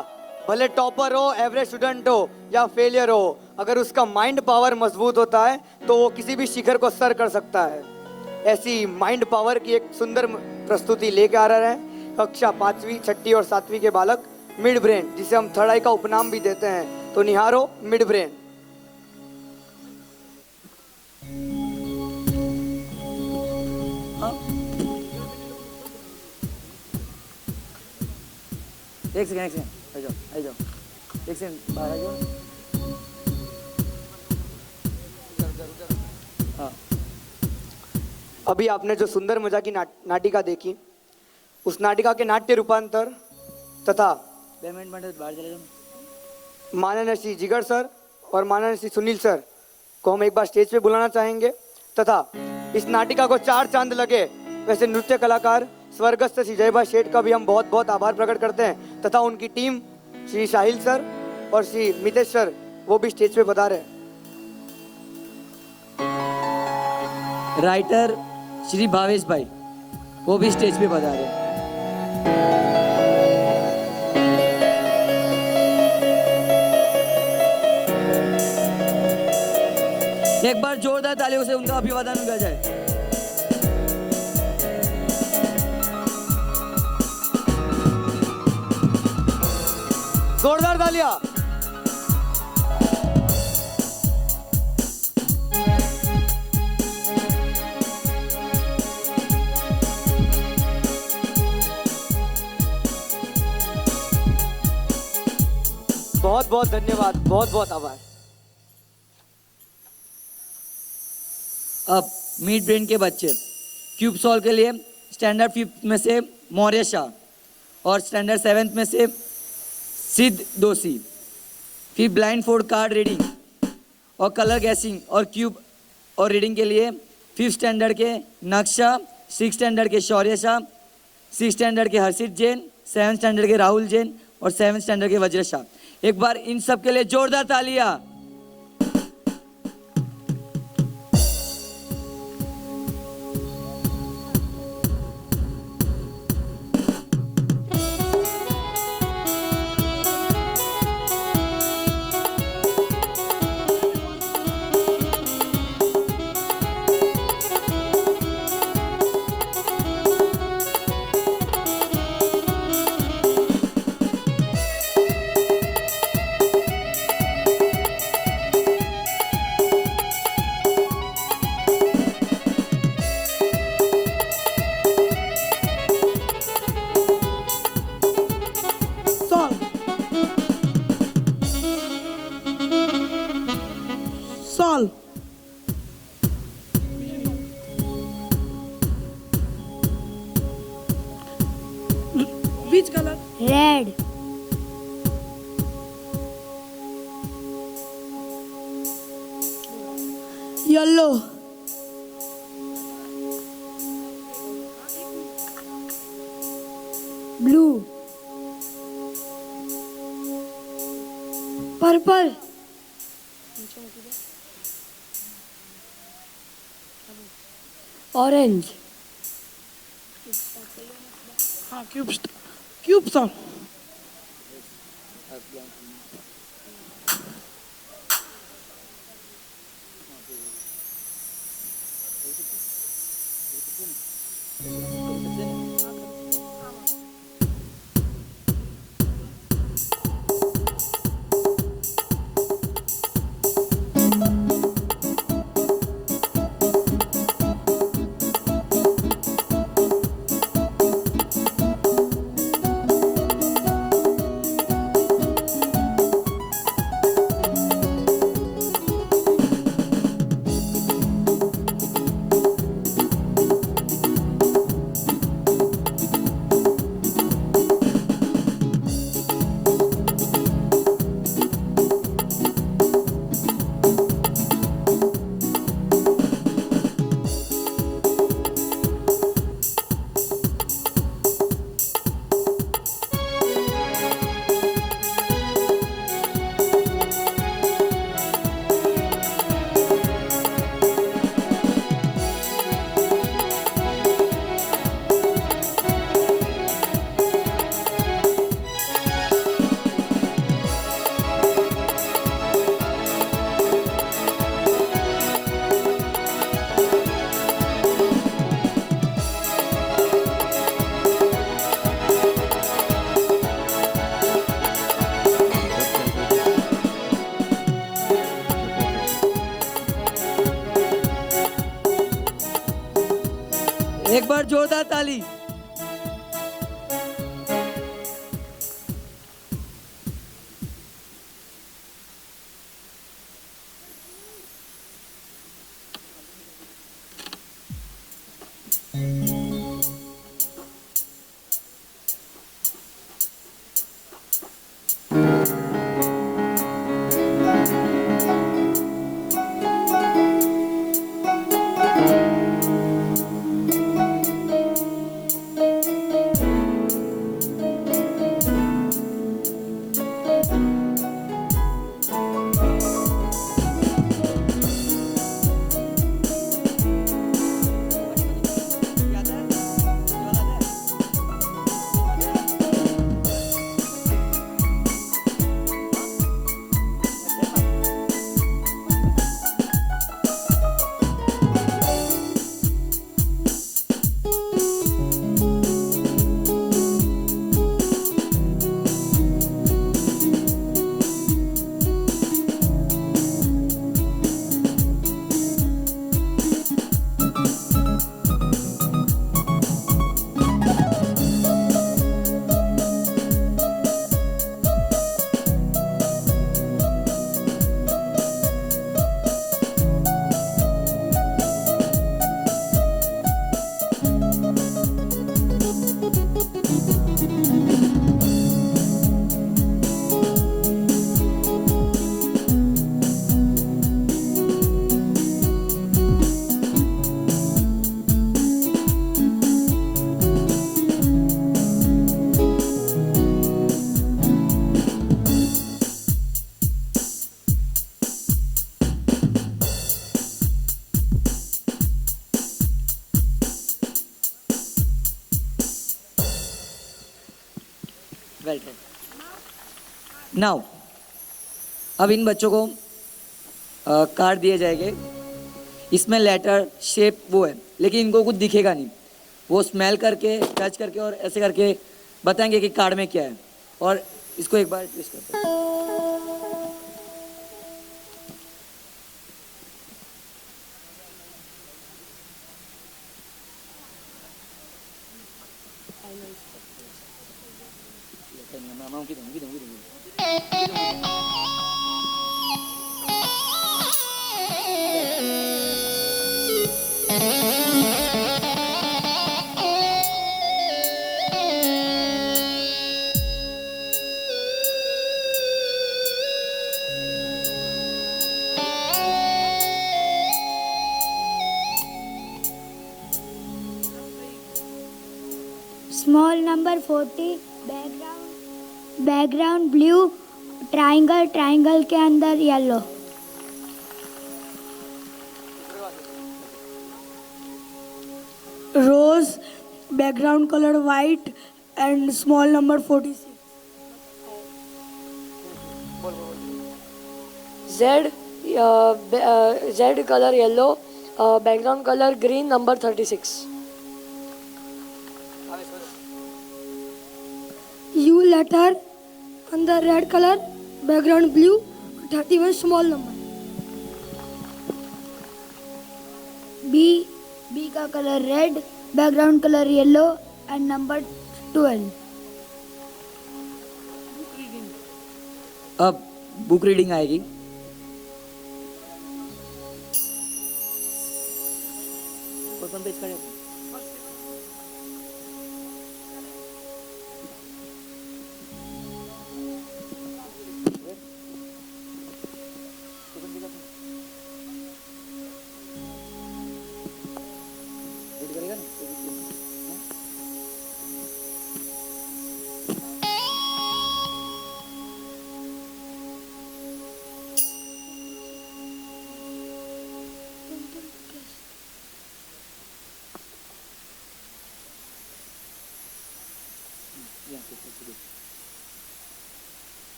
भले टॉपर हो, एवरेज स्टूडेंट हो या फेलियर हो, अगर उसका माइंड पावर मजबूत होता है तो वो किसी भी शिखर को सर कर सकता है. ऐसी माइंड पावर की एक सुंदर प्रस्तुति लेके आ रहे हैं कक्षा 5वीं, 6वीं और 7वीं के बालक मिड ब्रेन, जिसे हम थर्ड आई का उपनाम भी देते हैं. तो निहारो मिड ब्रेन. एक सेकंड आ जाओ एक सेकंड बाहर आ जाओ. अभी आपने जो सुंदर मजा की नाटिका देखी उस नाटिका के नाट्य रूपांतर तथा पेमेंट માટે બહાર ચલે જાઓ। माननीय श्री जिगर सर और माननीय श्री सुनील सर को हम एक बार स्टेज पे बुलाना चाहेंगे तथा इस नाटिका को 4 चांद लगे वैसे नृत्य कलाकार स्वर्गस्थ श्री जयभाई शेठ का भी हम बहुत बहुत आभार प्रकट करते हैं तथा उनकी टीम श्री साहिल सर और श्री मितेश सर वो भी स्टेज पे बता रहे हैं। राइटर श्री भावेश भाई वो भी स्टेज पे बता रहे हैं। एक बार जोरदार तालियों से उनका अभिवादन किया जाए। जोरदार तालियां। बहुत बहुत धन्यवाद, बहुत बहुत आभार। अब मिड ब्रेन के बच्चे क्यूब सॉल्व के लिए स्टैंडर्ड 5th में से मौर्य शाह और स्टैंडर्ड 7th में से सिद्ध दोषी, फिर ब्लाइंड फोर्ड कार्ड रीडिंग और कलर गैसिंग और क्यूब और रीडिंग के लिए 5th स्टैंडर्ड के नक्शा, 6th स्टैंडर्ड के शौर्य शाह, 6th स्टैंडर्ड के हर्षित जैन, 7th स्टैंडर्ड के राहुल जैन और 7th स्टैंडर्ड के वज्र शाह। एक बार इन सब के लिए जोरदार तालियां। Which color? Red. Yellow. Blue. Purple. Orange. हाँ क्यूब सॉल्व। एक बार जोरदार ताली। Well done. नाउ अब इन बच्चों को कार्ड दिए जाएंगे। इसमें लेटर शेप वो है, लेकिन इनको कुछ दिखेगा नहीं। वो स्मेल करके, टच करके और ऐसे करके बताएंगे कि कार्ड में क्या है। और इसको एक बार ट्विस्ट करते हैं। Small number 40 background blue, triangle के अंदर yellow. Rose background colour white and small number 46। Z colour yellow, background colour green, number 36। U letter अंदर red colour, background blue, 31 small number. B का colour red, background colour yellow and number 12। अब book reading आएगी। कौन page करें?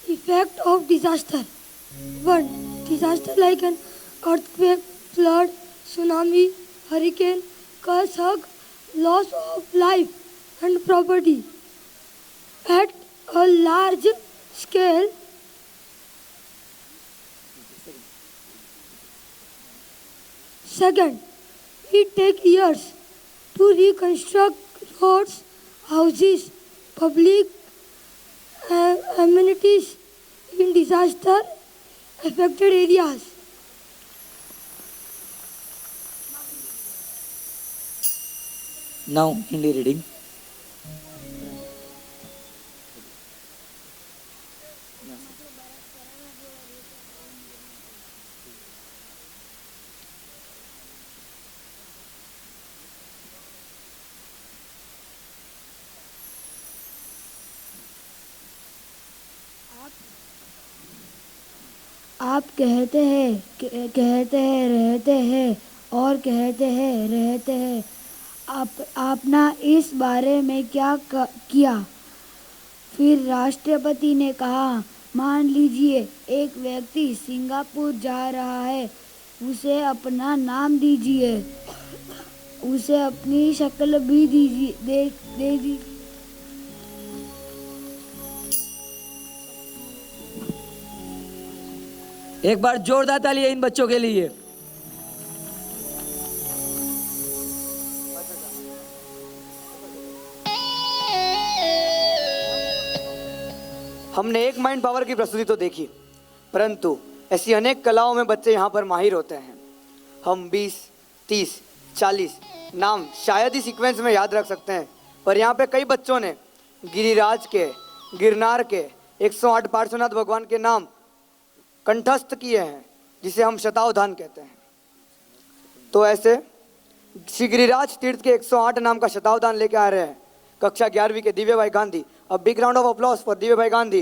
Effect of disaster. 1. Disaster like an earthquake, flood, tsunami, hurricane cause loss of life and property at a large scale. Second, it takes years to reconstruct roads, houses, public amenities in disaster affected areas. Now Hindi reading. आप कहते हैं रहते हैं और कहते हैं रहते हैं। आपने इस बारे में क्या किया? फिर राष्ट्रपति ने कहा, मान लीजिए एक व्यक्ति सिंगापुर जा रहा है, उसे अपना नाम दीजिए, उसे अपनी शक्ल भी दे दीजिए। एक बार जोरदार ताली इन बच्चों के लिए। हमने एक माइंड पावर की प्रस्तुति तो देखी, परंतु ऐसी अनेक कलाओं में बच्चे यहाँ पर माहिर होते हैं। हम 20, 30, 40 नाम शायद ही सीक्वेंस में याद रख सकते हैं, पर यहाँ पे कई बच्चों ने गिरिराज के, गिरनार के 108 पार्श्वनाथ भगवान के नाम कंठस्थ किए हैं, जिसे हम शतावधान कहते हैं। तो ऐसे श्री गिरिराज तीर्थ के 108 नाम का शतावधान लेके आ रहे हैं कक्षा 11वीं के दिव्य भाई गांधी। अब big round of applause for Divya भाई गांधी।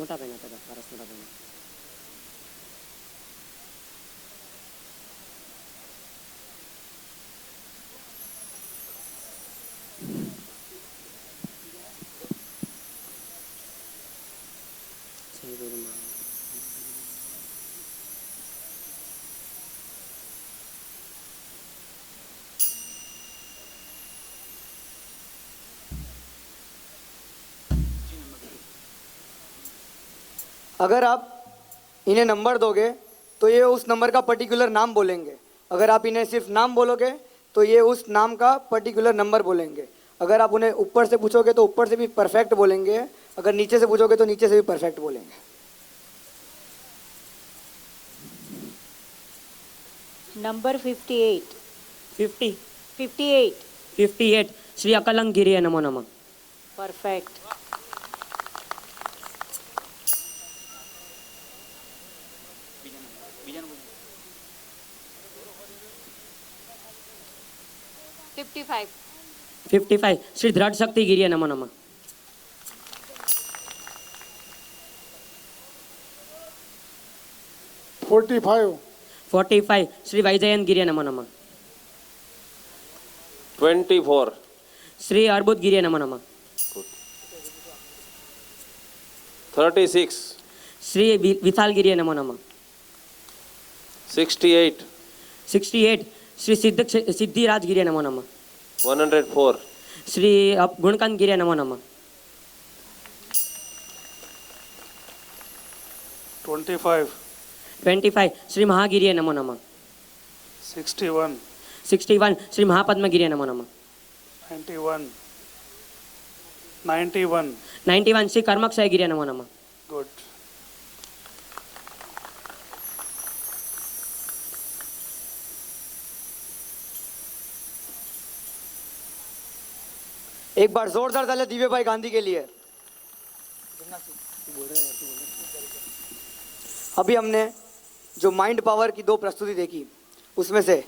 मोटा पहना था पारस मोटा पहना सही बोल रहा हूँ। अगर आप इन्हें नंबर दोगे तो ये उस नंबर का पर्टिकुलर नाम बोलेंगे। अगर आप इन्हें सिर्फ नाम बोलोगे तो ये उस नाम का पर्टिकुलर नंबर बोलेंगे। अगर आप उन्हें ऊपर से पूछोगे तो ऊपर से भी परफेक्ट बोलेंगे। अगर नीचे से पूछोगे तो नीचे से भी परफेक्ट बोलेंगे। नंबर 58 50 58 58 श्री अकलंग गिरी नमो नमः। परफेक्ट 55 55 श्री दृढ़ शक्ति गिरी नमो नमः। 45 श्री वैजयंत गिरी नमो नमः। 24 श्री अर्बुद गिरी नमो नमः। 36 श्री विशाल गिरी नमो नमः। 68 68 श्री सिद्धिराज गिरी नमो नमः। 104 श्री गुणकांत गिरी नमो नमः। 25 श्री महागिरी नमो नमः। 61 श्री महापद्मगिरी नमो नमः। 91 श्री कर्मक्षय गिरी नमो नमः। एक बार जोरदार तालियां दिव्य भाई गांधी के लिए। अभी हमने जो माइंड पावर की 2 प्रस्तुति देखी, उसमें से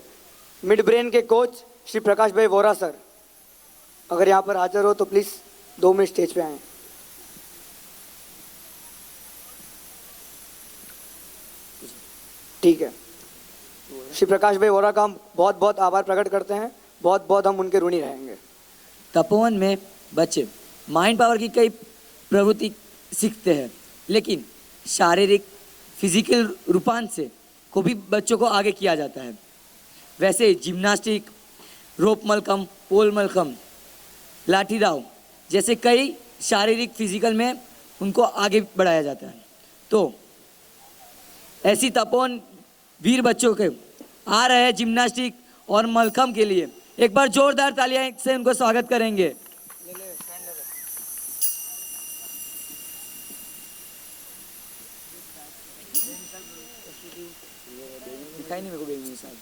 मिड ब्रेन के कोच श्री प्रकाश भाई वोरा सर अगर यहाँ पर हाजिर हो तो प्लीज 2 मिनट स्टेज पे आए। ठीक है, श्री प्रकाश भाई वोरा का हम बहुत बहुत आभार प्रकट करते हैं। बहुत बहुत हम उनके ऋणी रहेंगे। तपोवन में बच्चे माइंड पावर की कई प्रवृत्ति सीखते हैं, लेकिन शारीरिक फिजिकल रूपांतर से को भी बच्चों को आगे किया जाता है। वैसे जिम्नास्टिक, रोप मलखम, पोल मलखम, लाठी दाव जैसे कई शारीरिक फिजिकल में उनको आगे बढ़ाया जाता है। तो ऐसी तपोवन वीर बच्चों के आ रहे हैं जिम्नास्टिक और मलखम के लिए एक बार जोरदार तालियां से उनको स्वागत करेंगे। दिखाई नहीं मेरे को बेबी साहब।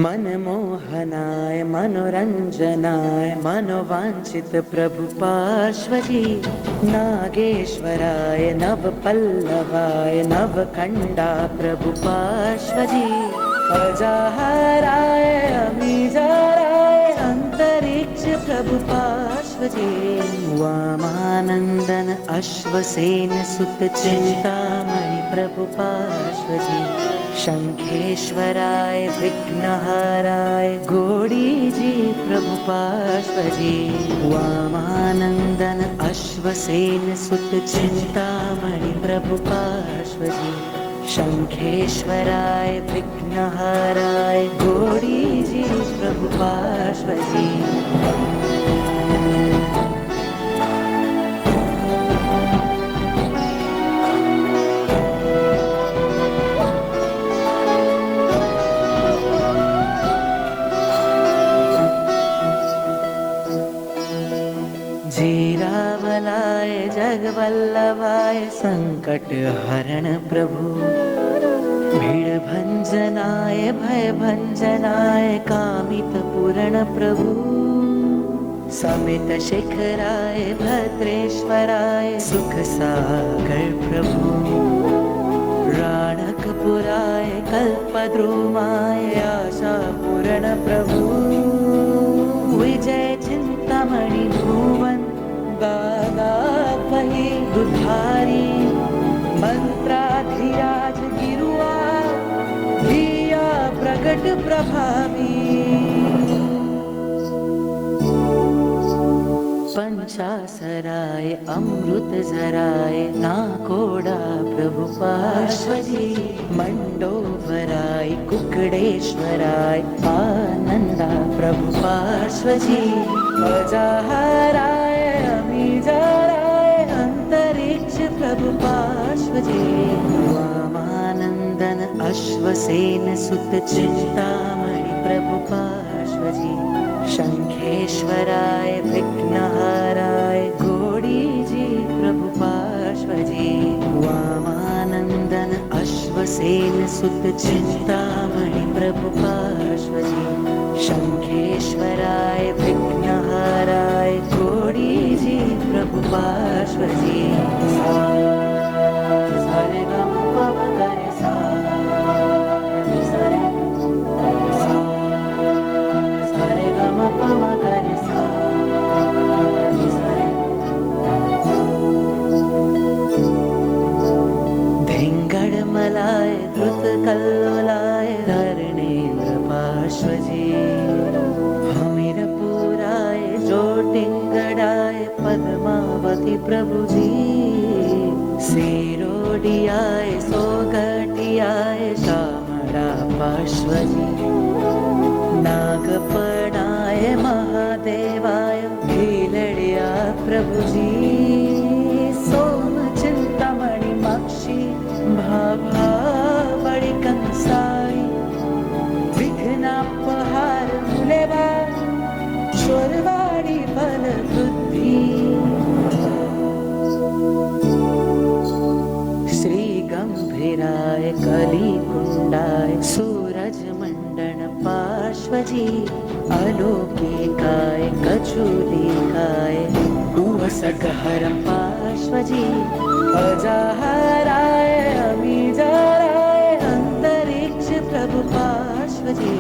मनमोहनाय मनोरंजनाय मनोवांछित प्रभु पार्श्वजी नागेश्वराय नवपल्लवाय नवखंडा प्रभु पार्श्वजी अजाहराय अमीजाराय अंतरिक्ष प्रभु पार्श्वजी वामानंदन अश्वसेन सुत चिंतामणि प्रभु पार्श्वजी शंखेश्वराय विघ्नहराय घोड़ीजी प्रभु पार्श्वजी वामानंदन अश्वसेन सुत चिंतामणि प्रभु पार्श्वजी शंखेश्वराय विघ्नहराय घोड़ीजी प्रभु पार्श्वजी संकट हरण प्रभु, भीड़ भंजनाय भय भंजनाय कामित पूर्ण प्रभु, समित शिखराय भद्रेश्वराय सुख सागर प्रभु, राणकपुराय कल्पद्रुमाय आशा पूर्ण प्रभु, विजय चिंतामणि भुवन दादा वही दुधारी, मंत्राधिराज गिरुआ दिया प्रगट प्रभावी, पंचासराय अमृत जराय नाकोड़ा प्रभु पार्श्वजी, मंडोवराय कुकड़ेश्वराय आनंदा प्रभु पार्श्वजी, अजाहराय अमीजराय अंतरिक्ष प्रभु पार्श्वजी, वामानंदन अश्वसेन सुत चिंतामणि प्रभु पार्श्वजी, शंखेश्वराय विघ्नहाराय घोड़ीजी प्रभु पार्श्वजी, वामानंदन अश्वसेन सुत चिंतामणि प्रभु पार्श्वजी, शंखेश्वराय विघ्नहाराय घोड़ीजी प्रभु पार्श्वजी, सारे गम पम करे सा, सारे गम पम करे सा, धिंगड़ मलाय द्रुत कल्लोलाय धरणेन्द्र पार्श्वजी, हमीरपुराय जोटिंगड़ाय पद्मावती प्रभुजी, सेरोडियाय सोगटियाय शामड़ा पार्श्वजी, नागपणाय महादेवाय भीलड़िया प्रभुजी, सोम चिंतामणि मक्षी भाभा बड़ी कंसाई, विघ्नापहार मुलेबा शोरवाड़ी बल बुद्धि, श्री गंभीराय कली कुंडाय सूरज मंडन पार्श्वजी, अलौकिकाय कचूलिकाय उवसकहरं पार्श्वजी, अजाहराय अमीजराय अंतरिक्ष प्रभु पार्श्वजी,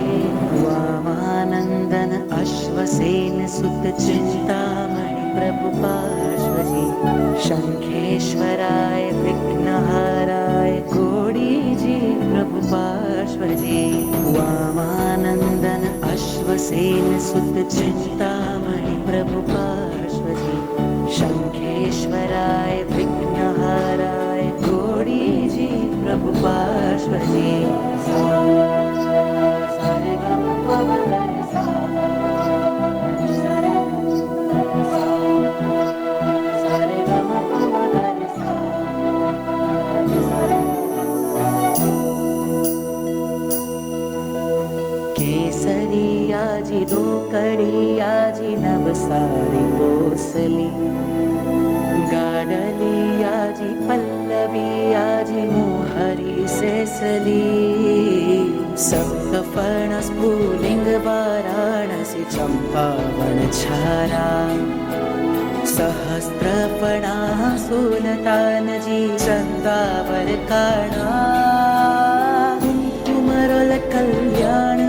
वामानंदन अश्वसेन सुत चिंतामणि प्रभु पार्श्वजी, शंखेश्वराय विघ्नहाराय घोड़ीजी प्रभु पार्श्वजी, वामानंदन अश्वसेन सुत चिंतामणि प्रभु पार्श्वजी, शंखेश्वराय विघ्नहाराय घोड़ीजी प्रभु पार्श्वजी, सारे गम पम करे सा, सारे गम पम करे सा, केसरियाजी दो कड़ियाजी नवसारी पोसली, गाडलियाजी पल्लवियाजी मोहरी सेसली, सप्तफर्ण स्फुलिंग वाराणसी चंपावण छारा, सहस्त्रफणा सुलतानजी चंदावर काणा, कुमकुमरल कल्याण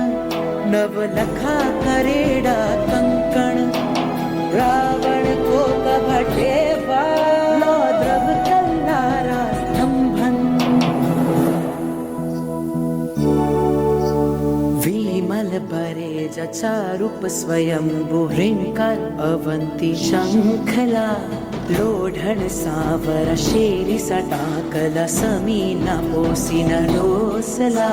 नवलखा करेड़ा कंकण, रावण को कभटे वाला द्रव कल्लारा स्तंभन, विमल बरे जचारूप स्वयं बुहृंकर अवंती शंखला, लोढ़ण सावर शेरी सटाकला समीना पोसिना लोसला,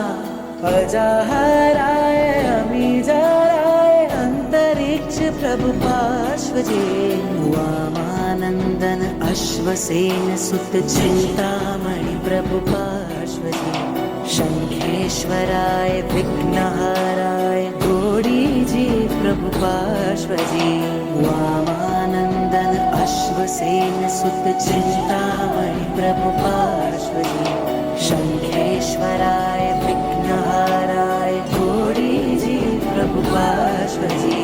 अजाहराय अमीजराय अंतरिक्ष प्रभु पार्श्वजी, वामानंदन अश्वसेन सुत चिंतामणि प्रभु पार्श्वजी, शंखेश्वराय विघ्नहाराय घोड़ीजी प्रभु पार्श्वजी, वामानंदन अश्व अश्वसेन सुत चिंतामणि प्रभु पार्श्वजी शंखेश्वराय विघ्नहाराय घोड़ी जी प्रभु पार्श्वजी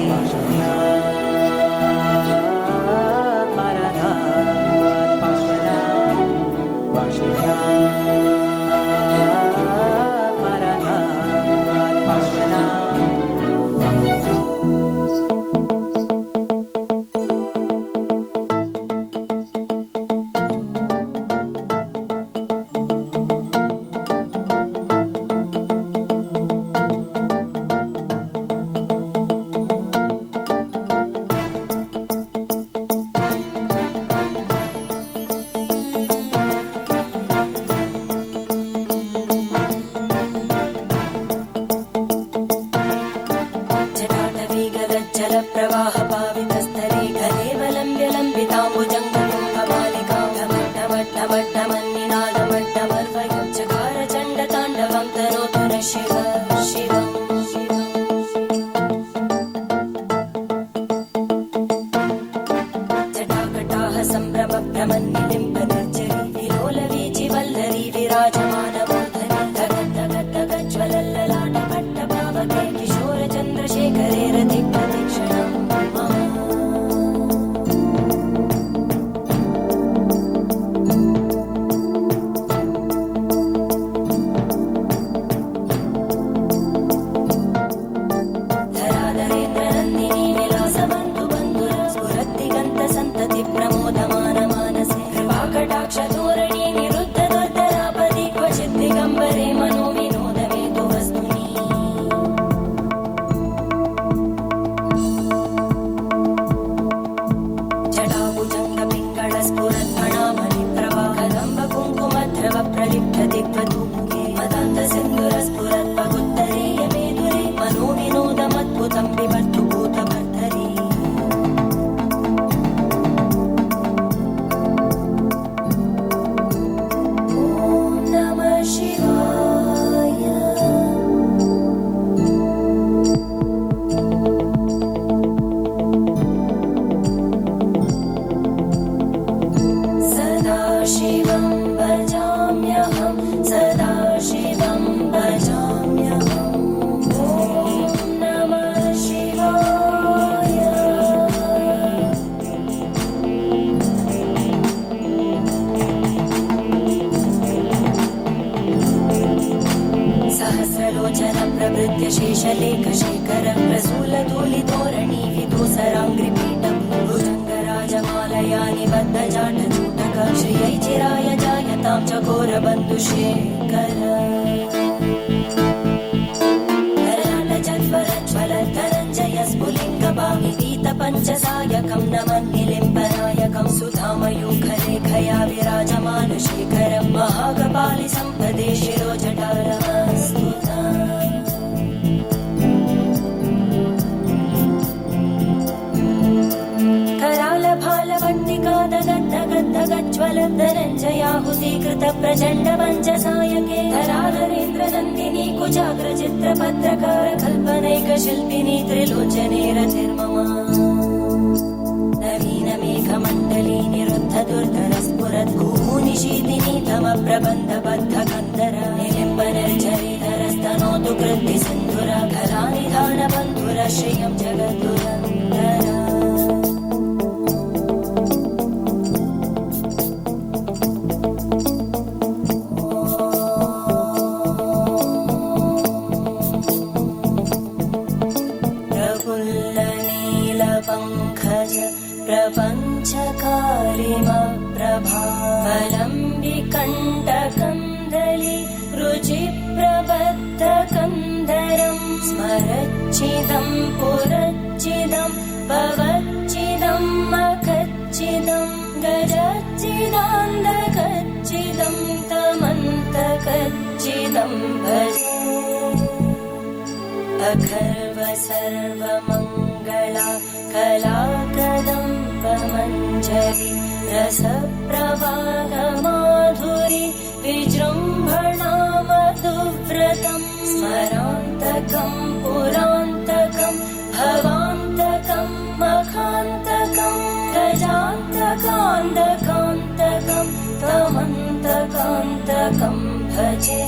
भवान्तकं मखान्तकं गजान्तकान्तकं कान्तकान्तकं तमन्तकान्तकं भजे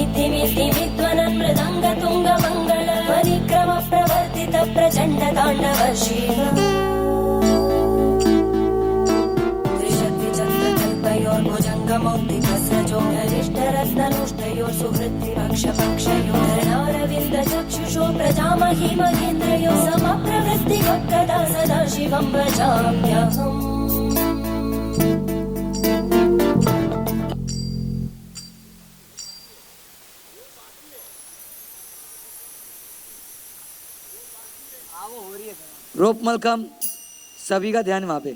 विनिर्गमक्रमस्फुरत्करालभालहव्यवाहिमितिमितिमिध्वनन् मृदङ्गतुङ्गमङ्गल परिक्रमप्रवर्तित प्रचण्डताण्डव शिव त्रिशक्तिचक्रकल्पयोर्भुजङ्गमौक्तिकस्रजो गरिष्ठरत्ननुष्ठयोः सुहृद्विपक्षपक्षयोः धरणारविन्दचक्षुषो प्रजामहि महेन्द्रयो समप्रवृत्तिवक्कदा सदा शिवं भजाम्यहम् रोप मलकम, सभी का ध्यान वहां पे।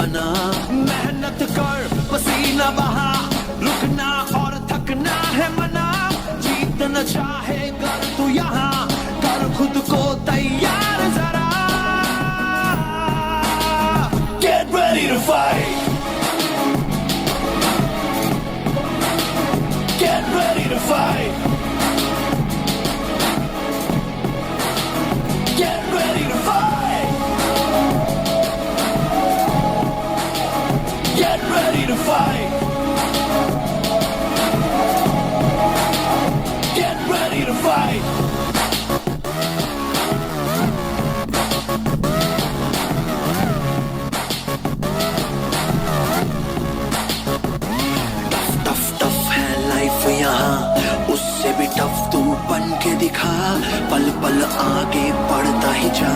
मेहनत कर पसीना बहा रुकना और थकना है मना जीतना चाहे कर तू यहाँ कर खुद को तैयार जरा Get ready to fight Get ready to fight Get ready to fight Get ready to fight. Get ready to fight. Tough tough है लाइफ यहाँ उससे भी टफ तू बन के दिखा पल पल आगे बढ़ता ही जा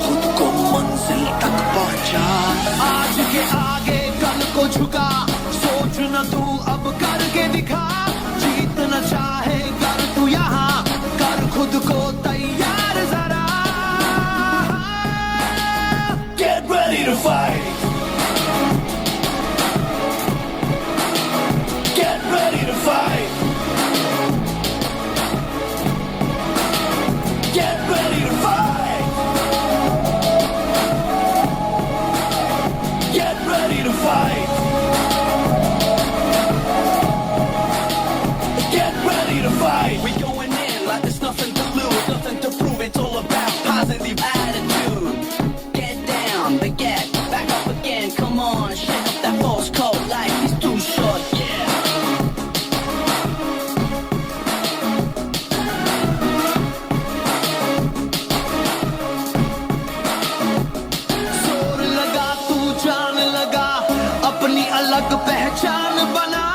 खुद को मंजिल तक पहुंचा आज के आगे कल को झुका सोच न तू अब करके दिखा जीतना चाहे कर तू यहाँ कर खुद को तैयार जरा Get ready to fight Get ready to fight Get ready to fight Get ready to fight Get ready to fight We going in like there's nothing to lose Nothing to prove It's all about positive attitude Get down, but get back up again Come on, shake up that false cold Life is too short, yeah जोर लगा तू जान लगा अपनी अलग पहचान बना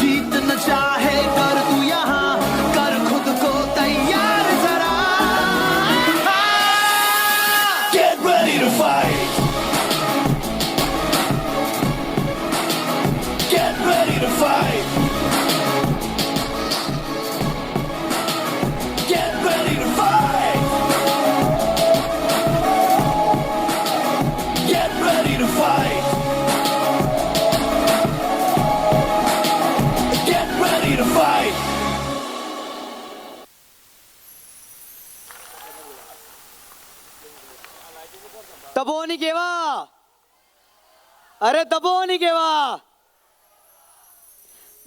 जीतना चाहे कर तू यहाँ कर खुद को तैयार जरा Get ready to fight Get ready to fight Get ready to fight Get ready to fight Get ready to fight तबोनी केवा अरे तबोनी केवा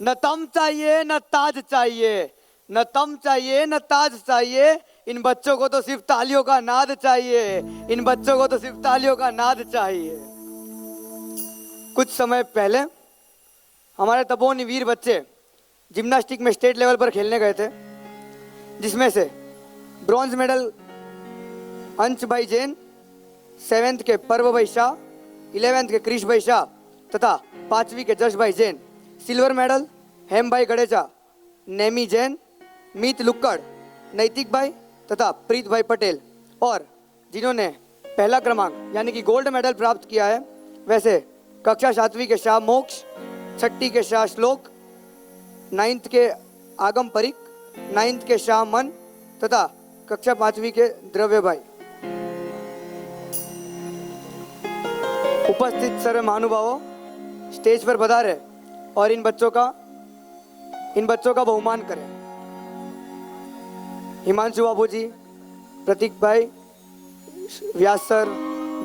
न तम चाहिए न ताज चाहिए, न तम चाहिए न ताज चाहिए, इन बच्चों को तो सिर्फ तालियों का नाद चाहिए, इन बच्चों को तो सिर्फ तालियों का नाद चाहिए। कुछ समय पहले हमारे तपोवन वीर बच्चे जिम्नास्टिक में स्टेट लेवल पर खेलने गए थे, जिसमें से ब्रॉन्ज मेडल अंश भाई जैन, 7th के पर्व भाई शाह, 11th के क्रिश भाई शाह तथा 5वीं के जश भाई जैन, सिल्वर मेडल हेम भाई गड़ेचा, नेमी जैन, मीत लुक्कड़, नैतिक भाई तथा प्रीत भाई पटेल, और जिन्होंने पहला क्रमांक यानी कि गोल्ड मेडल प्राप्त किया है वैसे कक्षा 7वीं के शाह मोक्ष, 6ठी के शाह श्लोक, 9th के आगम परिक, 9th के शाह मन तथा कक्षा 5वीं के द्रव्य भाई। उपस्थित सर्व महानुभावों, स्टेज पर पधारे और इन बच्चों का बहुमान करें। हिमांशु बाबू जी, प्रतीक भाई, व्यास सर,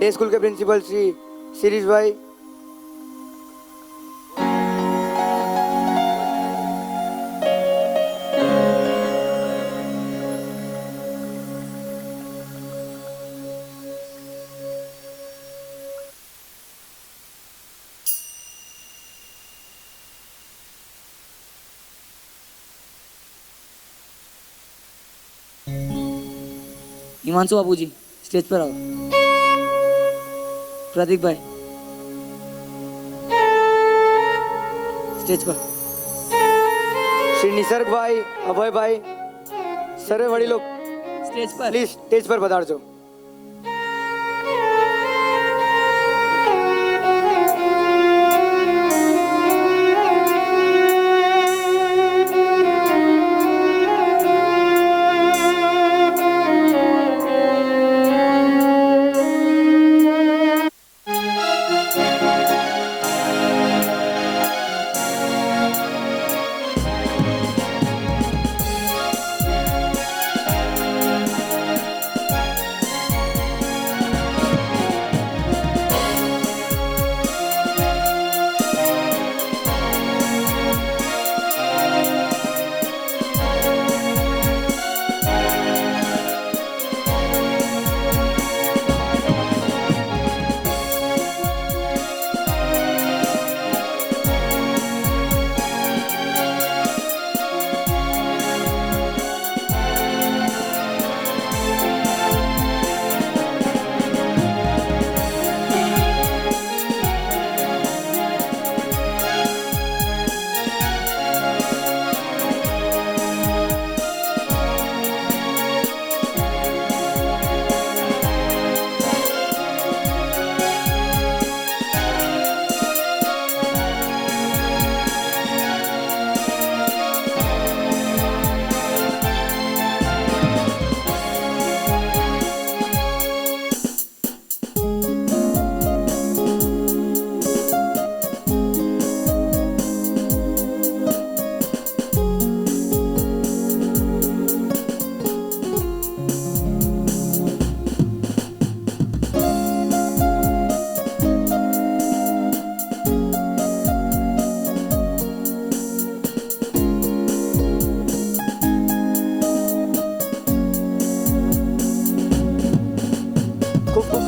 डे स्कूल के प्रिंसिपल श्री शिरीष भाई, हिमांशु बाबू जी स्टेज पर आओ। प्रतीक भाई स्टेज पर। श्री निसर्ग भाई, अभय भाई, सर्वे बड़ी लोग स्टेज पर प्लीज स्टेज पर पधार जाओ।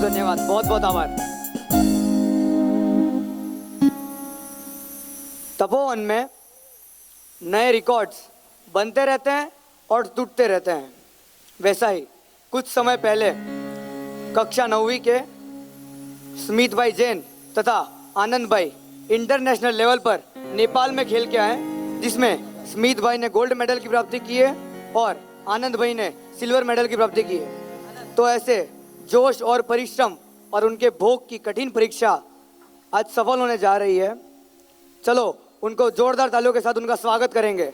धन्यवाद, बहुत बहुत आभार। तपोवन में नए रिकॉर्ड्स बनते रहते हैं और टूटते रहते हैं। वैसा ही कुछ समय पहले कक्षा 9वीं के स्मित भाई जैन तथा आनंद भाई इंटरनेशनल लेवल पर नेपाल में खेल के आए, जिसमें स्मित भाई ने गोल्ड मेडल की प्राप्ति की है और आनंद भाई ने सिल्वर मेडल की प्राप्ति की है। तो ऐसे जोश और परिश्रम और उनके भोग की कठिन परीक्षा आज सफल होने जा रही है। चलो उनको जोरदार तालियों के साथ उनका स्वागत करेंगे।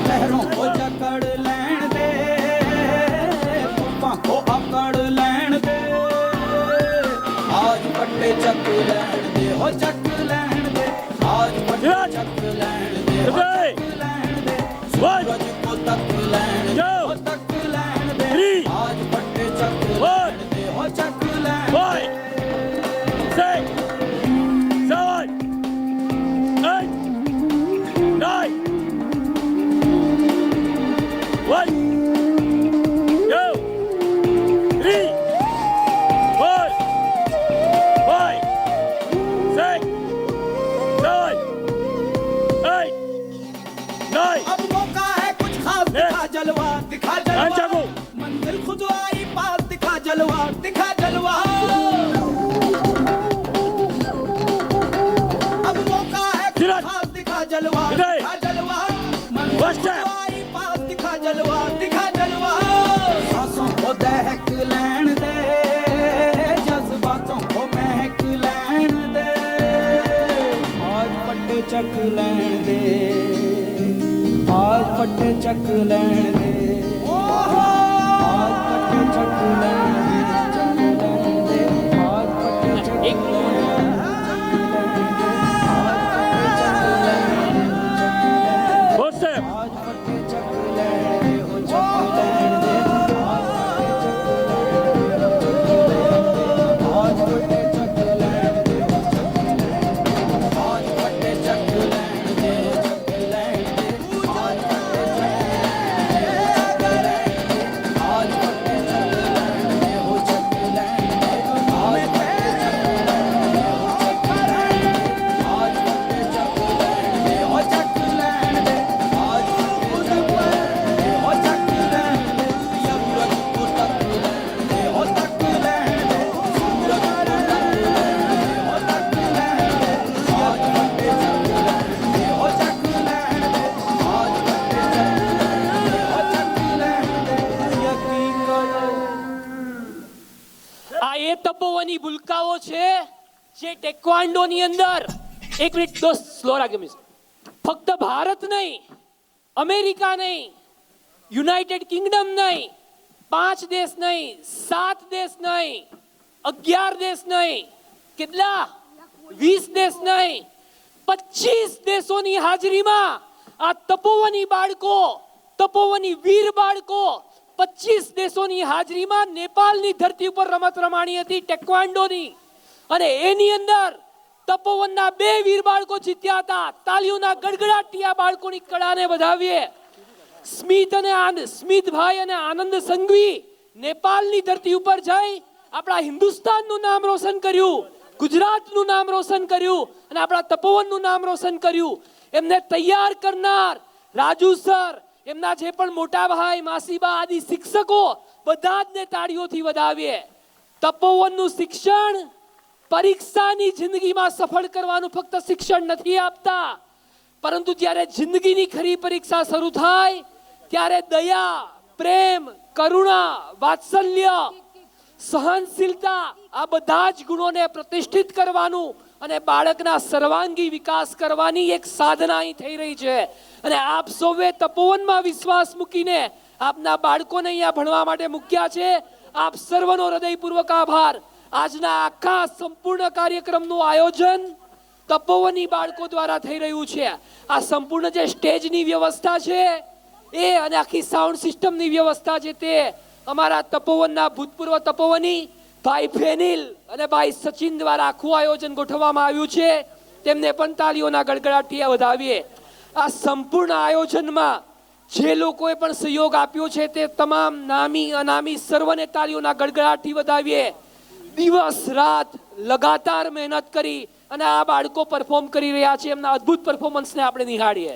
लहरों को जकड़ लैण दे, तूफान को अकड़ लैण दे, आज पट्टे चक लैण दे, हो चक लैण दे, आज पट्टे चक लैण दे, हो चक लैण दे, सूरज को तक लैण दे, हो तक लैण दे, आज पट्टे चक लैण दे, हो चक लैण दे। 6, 7, 8, 9, 1, 2, 3, 4, 5, 6, 7, 8, 9। अब मौका है कुछ खास, दिखा जलवा, दिखा जलवा, मंजिल खुद आई पास, दिखा जलवा, दिखा जलवा। अब मौका है कुछ खास, दिखा जलवा, दिखा जलवा, मंजिल खुद आई पास, दिखा जलवा, दिखा जलवा। सांसों को दहक लैण दे, जज्बातों को महक लैण दे, आज पट्टे चक लैण दे, आज पट्टे चक लैण दे, आज पट्टे चक लैण दे, चक लैण दे, आज पट्टे चक लैण दे, आज पट्टे चक लैण दे, चक लैण दे, आज पट्टे चक लैण दे, हो चक लैण दे, आज पट्टे चक लैण दे, आज पट्टे चक लैण दे, चक लैण दे, आज पट्टे चक आज पट्टे चक लैण दे, हो चक लैण दे, आज पट्टे चक लैण दे, हो चक लैण दे, आज पट्टे चक लैण दे, हो चक लैण दे, आज पट्टे चक लैण दे, हो चक लैण दे, सूरज को तक लैण दे, हो तक लैण दे, सूरज को तक लैण दे, हो तक लैण दे, आज पट्टे चक लैण दे, हो चक लैण दे, आज पट्टे चक लैण दे, हो चक लैण दे, यकीन करो। આ એ તપોવની ભૂલકાઓ છે જે ટેક્વાન્ડોની અંદર એક મિનિટ દોસ્ત સ્લો રાખજો મિસ ફક્ત ભારત નહીં અમેરિકા નહીં યુનાઇટેડ કિંગડમ નહીં 5 દેશ નહીં 7 દેશ નહીં 11 દેશ નહીં કેટલા 20 દેશ નહીં 25 દેશોની હાજરીમાં આ તપોવની બાળકો તપોવની વીર બાળકો 25 દેશોની હાજરીમાં નેપાળની ધરતી ઉપર રમત રમાણી હતી ટેક્વાન્ડોની અને એની અંદર તપોવનના 2 વીર બાળકો જીત્યા હતા તાલીઓના ગડગડાટી આ બાળકોની કળાને વધાવીએ સ્મિતભાઈ અને આનંદ સંઘવી નેપાળની ધરતી ઉપર જઈ આપણા હિન્દુસ્તાનનું નામ રોશન કર્યું ગુજરાતનું નામ રોશન કર્યું અને આપણા તપોવનનું નામ રોશન કર્યું એમને તૈયાર કરનાર રાજુ સર એમના જે પણ મોટા ભાઈ માસીબા આદિ શિક્ષકો બધા જ ને તાળીઓથી વધાવીએ તપોવનનું શિક્ષણ પરીક્ષાની જિંદગીમાં સફળ કરવાનું ફક્ત શિક્ષણ નથી આપતા પરંતુ જ્યારે જિંદગીની ખરી પરીક્ષા શરૂ થાય ત્યારે દયા પ્રેમ કરુણા વાત્સલ્ય સહનશીલતા આ બધા જ ગુણોને પ્રતિષ્ઠિત કરવાનું અને બાળકના સર્વાંગી વિકાસ કરવાની એક સાધના અહીં થઈ રહી છે અને આપ સૌએ તપોવનમાં વિશ્વાસ મૂકીને આપના બાળકોને અહીંયા ભણવા માટે મૂક્યા છે આપ સર્વનો હૃદયપૂર્વક આભાર આજના આખા સંપૂર્ણ કાર્યક્રમનું આયોજન તપોવની બાળકો દ્વારા થઈ રહ્યું છે આ સંપૂર્ણ જે સ્ટેજની વ્યવસ્થા છે એ અને આખી સાઉન્ડ સિસ્ટમની વ્યવસ્થા છે તે અમારા તપોવનના ભૂતપૂર્વ તપોવની ભાઈ ફેનિલ અને ભાઈ સચિન દ્વારા આખું આયોજન ગોઠવવામાં આવ્યું છે તેમને પણ તાળીઓના ગડગડાટીએ વધાવીએ આ સંપૂર્ણ આયોજનમાં જે લોકોએ પણ સહયોગ આપ્યો છે તે તમામ નામી અનામી સર્વને તાળીઓના ગડગડાટી વધાવીએ દિવસ રાત લગાતાર મહેનત કરી અને આ બાળકો પરફોર્મ કરી રહ્યા છે એમના અદ્ભુત પરફોર્મન્સને આપણે નિહાળીએ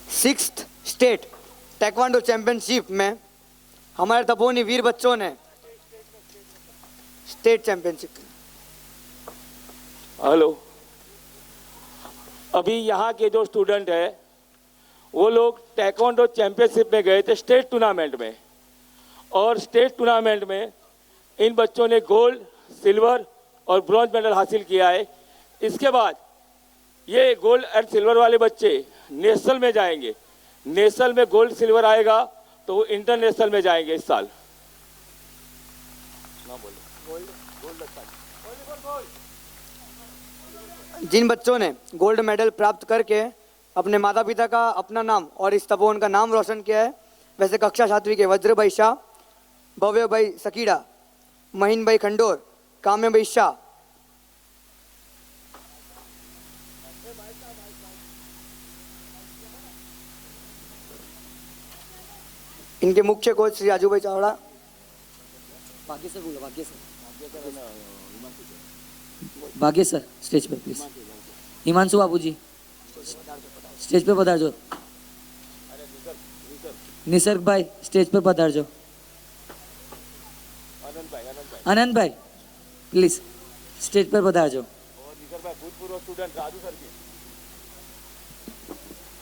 सिक्स्थ स्टेट टेक्वांडो चैंपियनशिप में हमारे तपोनी वीर बच्चों ने स्टेट चैंपियनशिप। हेलो, अभी यहाँ के जो स्टूडेंट है वो लोग टेक्वांडो चैंपियनशिप में गए थे स्टेट टूर्नामेंट में, और स्टेट टूर्नामेंट में इन बच्चों ने गोल्ड, सिल्वर और ब्रॉन्ज मेडल हासिल किया है। इसके बाद ये गोल्ड एंड सिल्वर वाले बच्चे नेशनल में जाएंगे। नेशनल में गोल्ड सिल्वर आएगा तो वो इंटरनेशनल में जाएंगे इस साल। जिन बच्चों ने गोल्ड मेडल प्राप्त करके अपने माता पिता का, अपना नाम और इस तपोवन का नाम रोशन किया है, वैसे कक्षा 7वीं के वज्र भाई शाह, भव्य भाई सकीड़ा, महीन भाई खंडोर, काम्य भाई शाह, इनके मुख्य कोच श्री राजू भाई चावड़ा। भाग्य सर बोलो, भाग्य सर स्टेज पे प्लीज। हिमांशु बाबू जी स्टेज पे पधारजो। निसर्ग भाई स्टेज पे पधारजो। आनंद भाई प्लीज स्टेज पर पधारजो।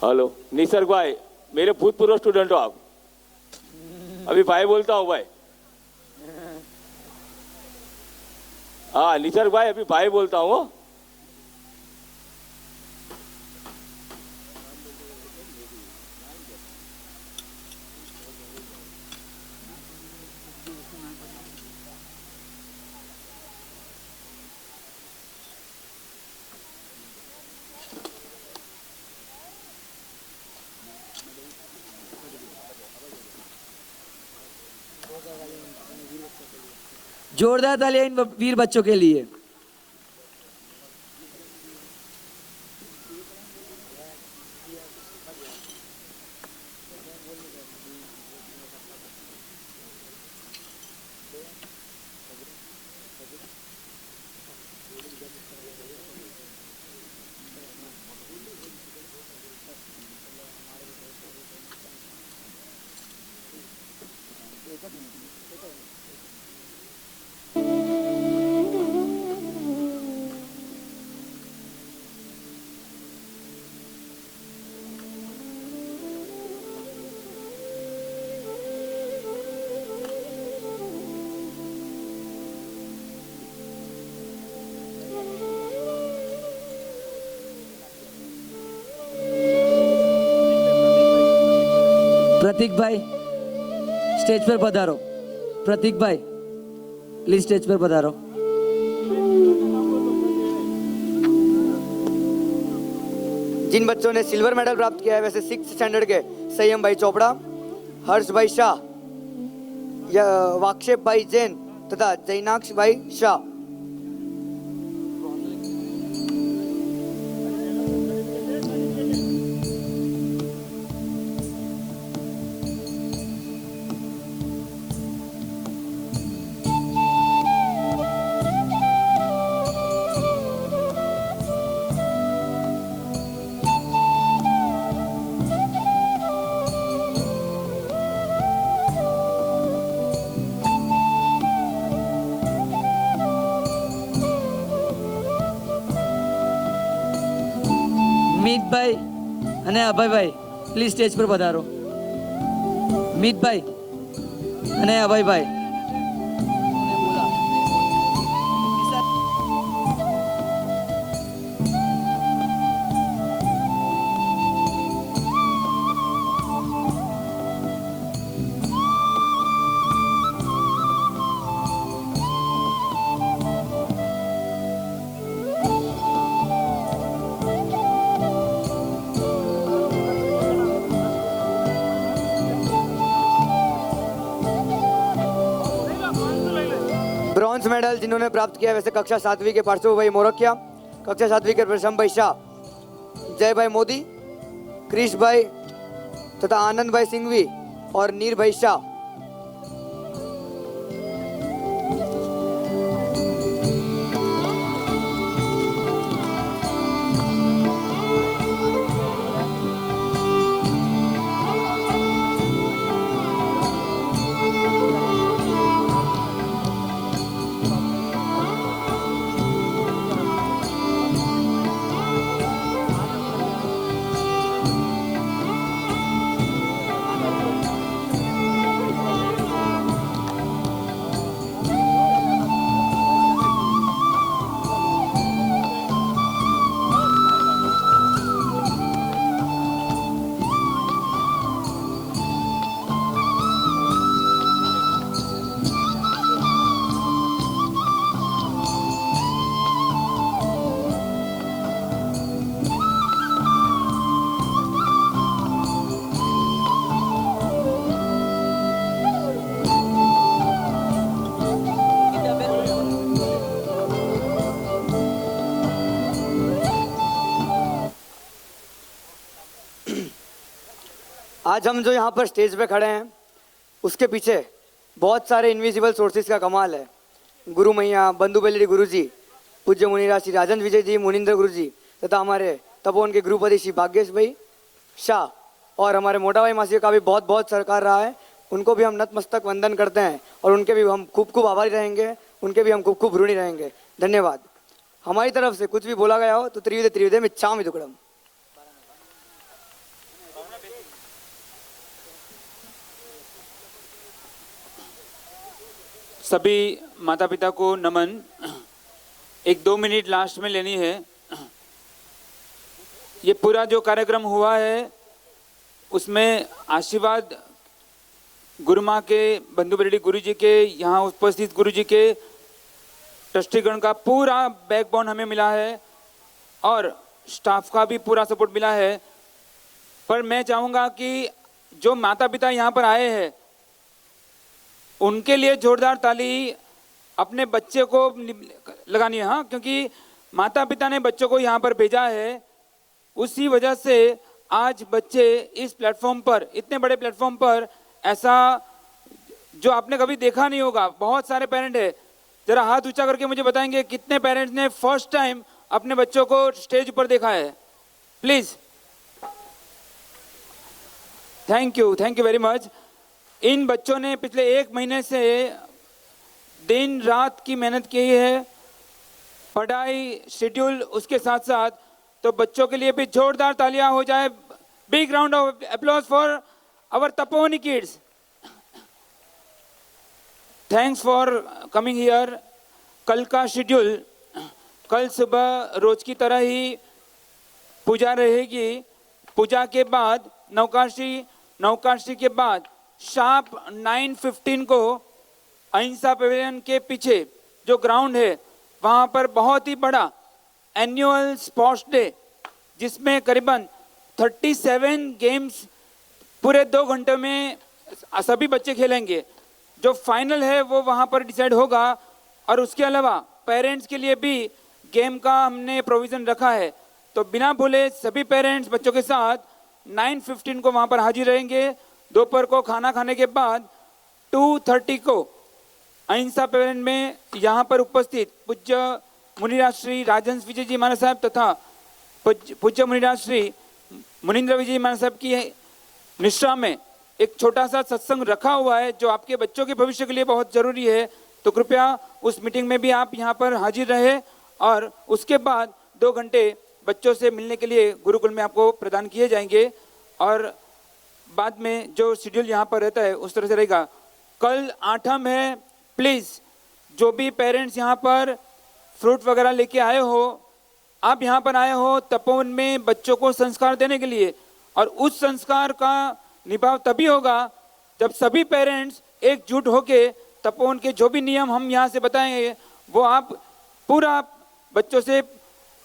हेलो निसर्ग भाई, मेरे भूतपूर्व स्टूडेंट हो आप। अभी भाई बोलता हूँ भाई। हाँ निसर्ग भाई, अभी भाई बोलता हूँ। जोरदार तालियां इन वीर बच्चों के लिए। प्रतीक भाई स्टेज पर पधारो। प्रतीक भाई प्लीज स्टेज पर पधारो। जिन बच्चों ने सिल्वर मेडल प्राप्त किया है, वैसे 6th स्टैंडर्ड के संयम भाई चोपड़ा, हर्ष भाई शाह, वाक्षेप भाई जैन तथा जैनाक्ष भाई शाह। मीत भाई અને અભયભાઈ પ્લીઝ સ્ટેજ પર પધારો। મીતભાઈ અને અભયભાઈ। ब्रॉन्ज मेडल जिन्होंने प्राप्त किया, वैसे कक्षा 7वीं के पार्श्व भाई मोरकिया, कक्षा 7वीं के प्रशम भाई शाह, जय भाई मोदी, क्रिश भाई तथा आनंद भाई सिंघवी और नीर भाई शाह। आज हम जो यहाँ पर स्टेज पे खड़े हैं उसके पीछे बहुत सारे इनविजिबल सोर्सेज का कमाल है। गुरु मैया, बंधु बेलड़ी गुरु जी, पूज्य मुनिराज श्री राजन विजय जी, मुनिंद्र गुरु जी तथा हमारे तपोवन के गुरुपति श्री भाग्येश भाई शाह और हमारे मोटा भाई मासी का भी बहुत बहुत सहकार रहा है। उनको भी हम नतमस्तक वंदन करते हैं और उनके भी हम खूब खूब आभारी रहेंगे, उनके भी हम खूब खूब ऋणी रहेंगे। धन्यवाद। हमारी तरफ से कुछ भी बोला गया हो तो त्रिविधे त्रिविधे में चाम दुकड़म। सभी माता पिता को नमन। 1-2 मिनट लास्ट में लेनी है। ये पूरा जो कार्यक्रम हुआ है उसमें आशीर्वाद गुरु माँ के, बंधु बेलड़ी गुरु जी के, यहाँ उपस्थित गुरु जी के, ट्रस्टीगण का पूरा बैकबोन हमें मिला है और स्टाफ का भी पूरा सपोर्ट मिला है। पर मैं चाहूँगा कि जो माता पिता यहाँ पर आए हैं उनके लिए जोरदार ताली अपने बच्चे को लगानी है। हाँ, क्योंकि माता पिता ने बच्चों को यहाँ पर भेजा है, उसी वजह से आज बच्चे इस प्लेटफॉर्म पर, इतने बड़े प्लेटफॉर्म पर, ऐसा जो आपने कभी देखा नहीं होगा। बहुत सारे पेरेंट है, जरा हाथ ऊंचा करके मुझे बताएंगे कितने पेरेंट्स ने फर्स्ट टाइम अपने बच्चों को स्टेज पर देखा है। Please. Thank you very much. इन बच्चों ने पिछले 1 महीने से दिन रात की मेहनत की है, पढ़ाई शेड्यूल उसके साथ साथ। तो बच्चों के लिए भी जोरदार तालियां हो जाए। Big round of applause for our Tapovani kids. Thanks for coming here. कल का शेड्यूल, कल सुबह रोज की तरह ही पूजा रहेगी। पूजा के बाद नौकाशी के बाद शार्प 9:15 को अहिंसा पवेलियन के पीछे जो ग्राउंड है वहाँ पर बहुत ही बड़ा एनुअल स्पोर्ट्स डे, जिसमें करीबन 37 गेम्स पूरे 2 घंटे में सभी बच्चे खेलेंगे। जो फाइनल है वो वहाँ पर डिसाइड होगा। और उसके अलावा पेरेंट्स के लिए भी गेम का हमने प्रोविज़न रखा है। तो बिना भूले सभी पेरेंट्स बच्चों के साथ 9:15 को वहाँ पर हाजिर रहेंगे। दोपहर को खाना खाने के बाद 2:30 को अहिंसा पवेलियन में यहाँ पर उपस्थित पूज्य मुनिराज श्री राजन विजय जी महाराज साहब तथा पूज्य मुनिराज श्री मुनिंद्र विजय महाराज साहब की निष्ठा में एक छोटा सा सत्संग रखा हुआ है जो आपके बच्चों के भविष्य के लिए बहुत जरूरी है। तो कृपया उस मीटिंग में भी आप यहाँ पर हाजिर रहे। और उसके बाद 2 घंटे बच्चों से मिलने के लिए गुरुकुल में आपको प्रदान किए जाएंगे। और बाद में जो शेड्यूल यहाँ पर रहता है उस तरह से रहेगा। कल 8th है। प्लीज़ जो भी पेरेंट्स यहाँ पर फ्रूट वगैरह लेके आए हो, आप यहाँ पर आए हो तपोवन में बच्चों को संस्कार देने के लिए। और उस संस्कार का निभाव तभी होगा जब सभी पेरेंट्स एकजुट होके तपोवन के जो भी नियम हम यहाँ से बताएंगे वो आप पूरा बच्चों से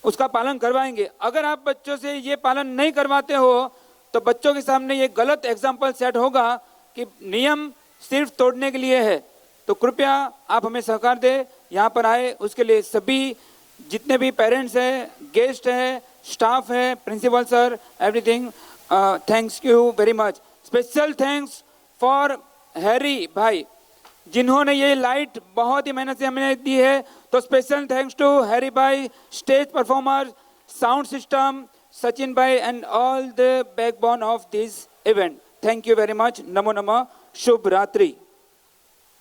उसका पालन करवाएंगे। अगर आप बच्चों से ये पालन नहीं करवाते हो तो बच्चों के सामने ये गलत एग्जाम्पल सेट होगा कि नियम सिर्फ तोड़ने के लिए है। तो कृपया आप हमें सहकार दें। यहाँ पर आए उसके लिए सभी जितने भी पेरेंट्स हैं, गेस्ट हैं, स्टाफ है, principal sir, everything, thanks you very much. Special thanks for Harry भाई जिन्होंने ये लाइट बहुत ही मेहनत से हमें दी है। तो स्पेशल थैंक्स टू हैरी भाई, stage performer, sound system, Sachin भाई and all the backbone of this event. Thank you very much. नमो नमः। शुभ रात्रि।